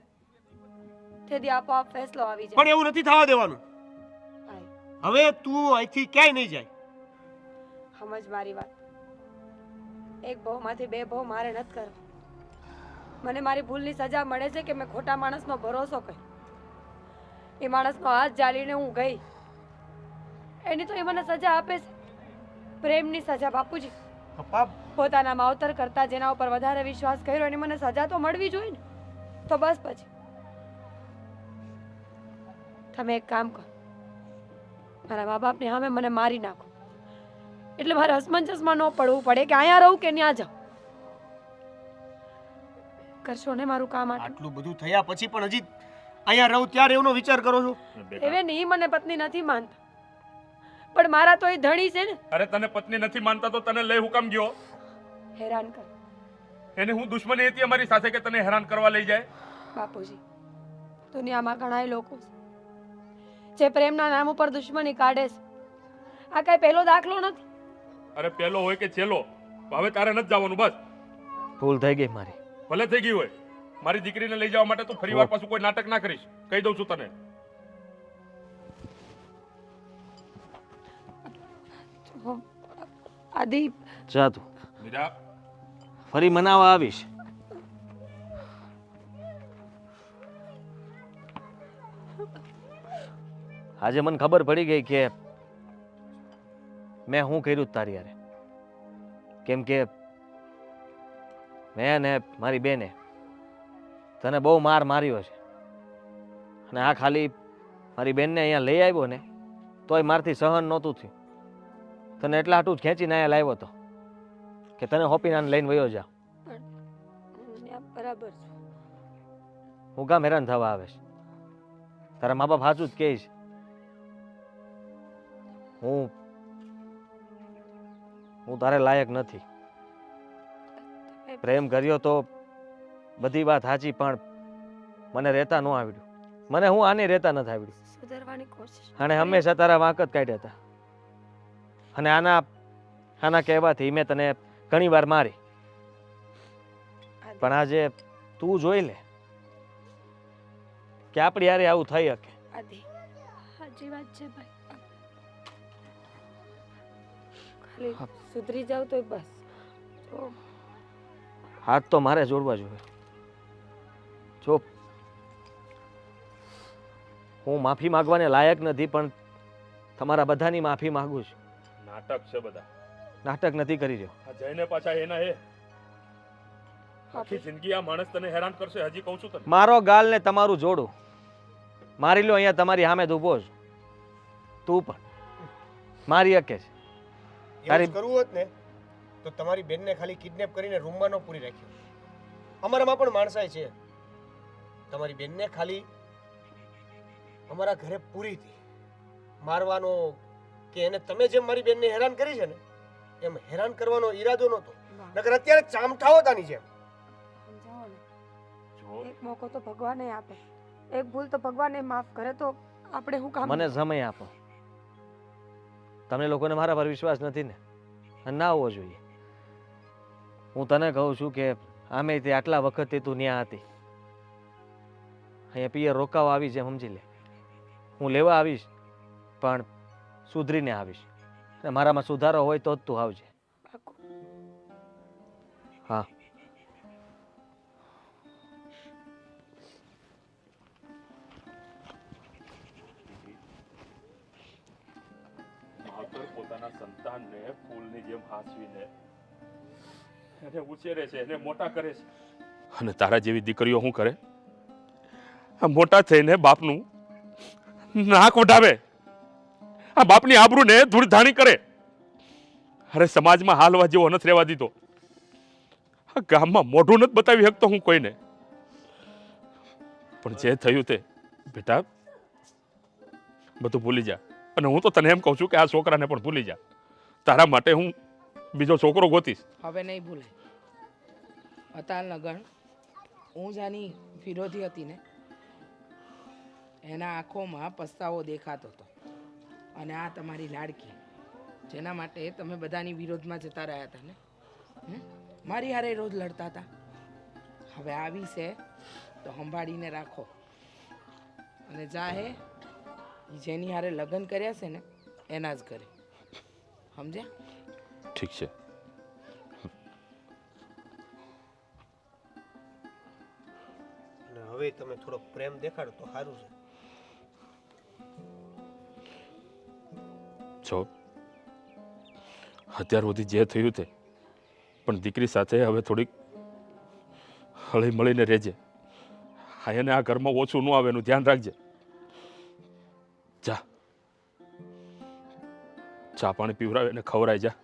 તેથી આપોઆપ ફેસલો આવી જાય. પણ એવું નથી થવા દેવાનું. આય, હવે તું અહીંથી ક્યાંય નહીં જાય. સમજ મારી વાત. એક ભવમાંથી બે ભવ મારે નથી કરવા. મને મારી ભૂલની સજા મળે છે કે મેં ખોટા માણસનો ભરોસો કર્યો. એ માણસનો હાથ જાલીને હું ગઈ, એની તો એ મને સજા આપે છે, પ્રેમની સજા. બાપુજી, પપ્પા, પોતાના માવતર કરતા જેના ઉપર વધારે વિશ્વાસ કર્યો એની મને સજા તો મળવી જોઈએ ને. તો બસ પછી તમે એક કામ કરો, મારા મા બાપની સામે મને મારી નાખો, એટલે મારે અસમંજસમાં ન પડવું પડે કે અહીંયા રહું કે ત્યાં જાઉં. કરશો ને મારું કામ? આટલું બધું થયા પછી પણ હજી અહીંયા રહું ત્યારે એનો વિચાર કરો છો? એવે નહીં, મને પત્ની નથી માનતા, પણ મારા તો એ ધણી છે ને. અરે તને પત્ની નથી માનતા તો તને લઈ હું કામ ગયો? હેરાન કર. એને હું દુશ્મની હતી અમારી સાથે કે તને હેરાન કરવા લઈ જાય? બાપુજી, દુનિયામાં ઘણા લોકો છે જે પ્રેમના નામ ઉપર દુશ્મની કાઢે છે. આ કઈ પહેલો દાખલો નથી. અરે પેલો હોય કે છેલ્લો, હવે તારે નથી જવાનું. બસ ભૂલ થઈ ગઈ મારી. ભલે થઈ ગઈ હોય, મારી દીકરીને લઈ જવા માટે તું ફરીવાર પાછું કોઈ નાટક ના કરીશ, કહી દઉં છું તને. આદિ, જા તું, મીરા, ફરી મનાવવા આવીશ. આજે મને ખબર પડી ગઈ કે મેં શું કર્યું તારી યારે. કેમ કે મેં ને મારી બેને તને બહુ માર માર્યો છે, અને આ ખાલી મારી બેનને અહીંયા લઈ આવ્યો ને તોય મારથી સહન નહોતું થયું. તને એટલા હાટું જ ખેંચીને અહીંયા લાવ્યો હતો કે તને હોપીને લઈને વયો જા. બરાબર છે. હું કામ હેરાન થવા આવે છે? તારા મા બાપ સાચું જ કહે છે. હું તારે લાયક નથી. પ્રેમ કર્યો તો બધી વાત સાચી, પણ મને રહેતા ન આવડ્યું. મને હું આને રહેતા નથી આવડ્યું. સુધારવાની કોશિશ. અને હંમેશા તારા વાંક જ કાઢ્યા હતા. અને આના કહેવાથી મેં તને ઘણી વાર મારી. પણ આજે તું જોઈ લે કે આપણી યારે આવું થઈ શકે. આદિ, સાચી વાત છે ભાઈ. ખાલી સુધરી જાવ તો બસ. તો હાથ તો મારે જોડવા જોઈએ. જો હું માફી માંગવાને લાયક નથી, પણ તમારા બધાની માફી માંગુ છું. નાટક છે બધા. નાટક નથી કરી રહ્યો. આ જઈને પાછા એના એ આખી જિંદગી આ માણસ તને હેરાન કરશે. હજી કહું છું તને. મારો ગાલ ને તમારું જોડું મારી લો. અહીંયા તમારી સામે જ ઊભો છું. તું પણ મારી શકે છે. એવું જ કરવું હોત ને તો તમારી બેનને ખાલી કિડનેપ કરીને રૂમમાં ન પૂરી રાખ્યો. અમારામાં પણ માણસાઈ છે. તમારી બેનને ખાલી અમારા ઘરે પૂરી હતી. મારવાનો કે એને તમે જેમ મારી બેનને હેરાન કરી છે ને એમ હેરાન કરવાનો ઈરાદો નહોતો. નકર અત્યારે ચામઠાઓ તાની જેમ. સમજાવો ને, એક મોકો તો ભગવાને આપે, એક ભૂલ તો ભગવાને માફ કરે, તો આપણે શું કામ? મને સમય આપો. તમને લોકોને મારા પર વિશ્વાસ નથી ને, અને ના હોવો જોઈએ. હું તને કહું છું કે આમે તે આટલા વખતથી તું ન્યા હતી. અહીંયા પિયર રોકાવા આવી છે, સમજી લે. હું લેવા આવીશ, પણ સુધરીને આવીશ. અને મારામાં સુધારો હોય તો જ તું આવજે. હા. માવતર પોતાના સંતાનને ફૂલની જેમ હાંસવીને એને ઉછેરે છે, એને મોટા કરે છે. અને તારા જેવી દીકરીઓ શું કરે? આ મોટા થઈને બાપનું નાક વઢાવે, આ બાપની આબરૂને ધૂળધાણી કરે. અરે સમાજમાં હાલવા જેવો નથી રહેવા દીધો. આ ગામમાં મોઢું નથી બતાવી શકતો હું કોઈને. પણ જે થયું તે બેટા બધું ભૂલી જા. અને હું તો તને એમ કહું છું કે આ છોકરાને પણ ભૂલી જા. તારા માટે હું બીજો છોકરો ગોતીશ. હવે નહીં ભૂલાય. અતાલ નગણ હું જાની વિરોધી હતી ને, એના આંખોમાં પસ્તાવો દેખાતો હતો. અને આ તમારી લાડકી, જેના માટે તમે બધાની વિરોધમાં જતા રહ્યા હતા ને, મારી હારે રોજ લડતા હતા. હવે આવી છે તો સંભાળીને રાખો. અને જા હે ઈ જેની હારે લગ્ન કર્યા છે ને એના જ ઘરે, સમજ્યા? ઠીક છે. અને હવે તમે થોડોક પ્રેમ દેખાડો તો સારું છે. જો અત્યાર સુધી જે થયું તે, પણ દીકરી સાથે હવે થોડીક હળી મળીને રહેજે. હા, એને આ ઘરમાં ઓછું ન આવે એનું ધ્યાન રાખજે. જા, ચા પાણી પીવડાવે ને ખવડાય જા.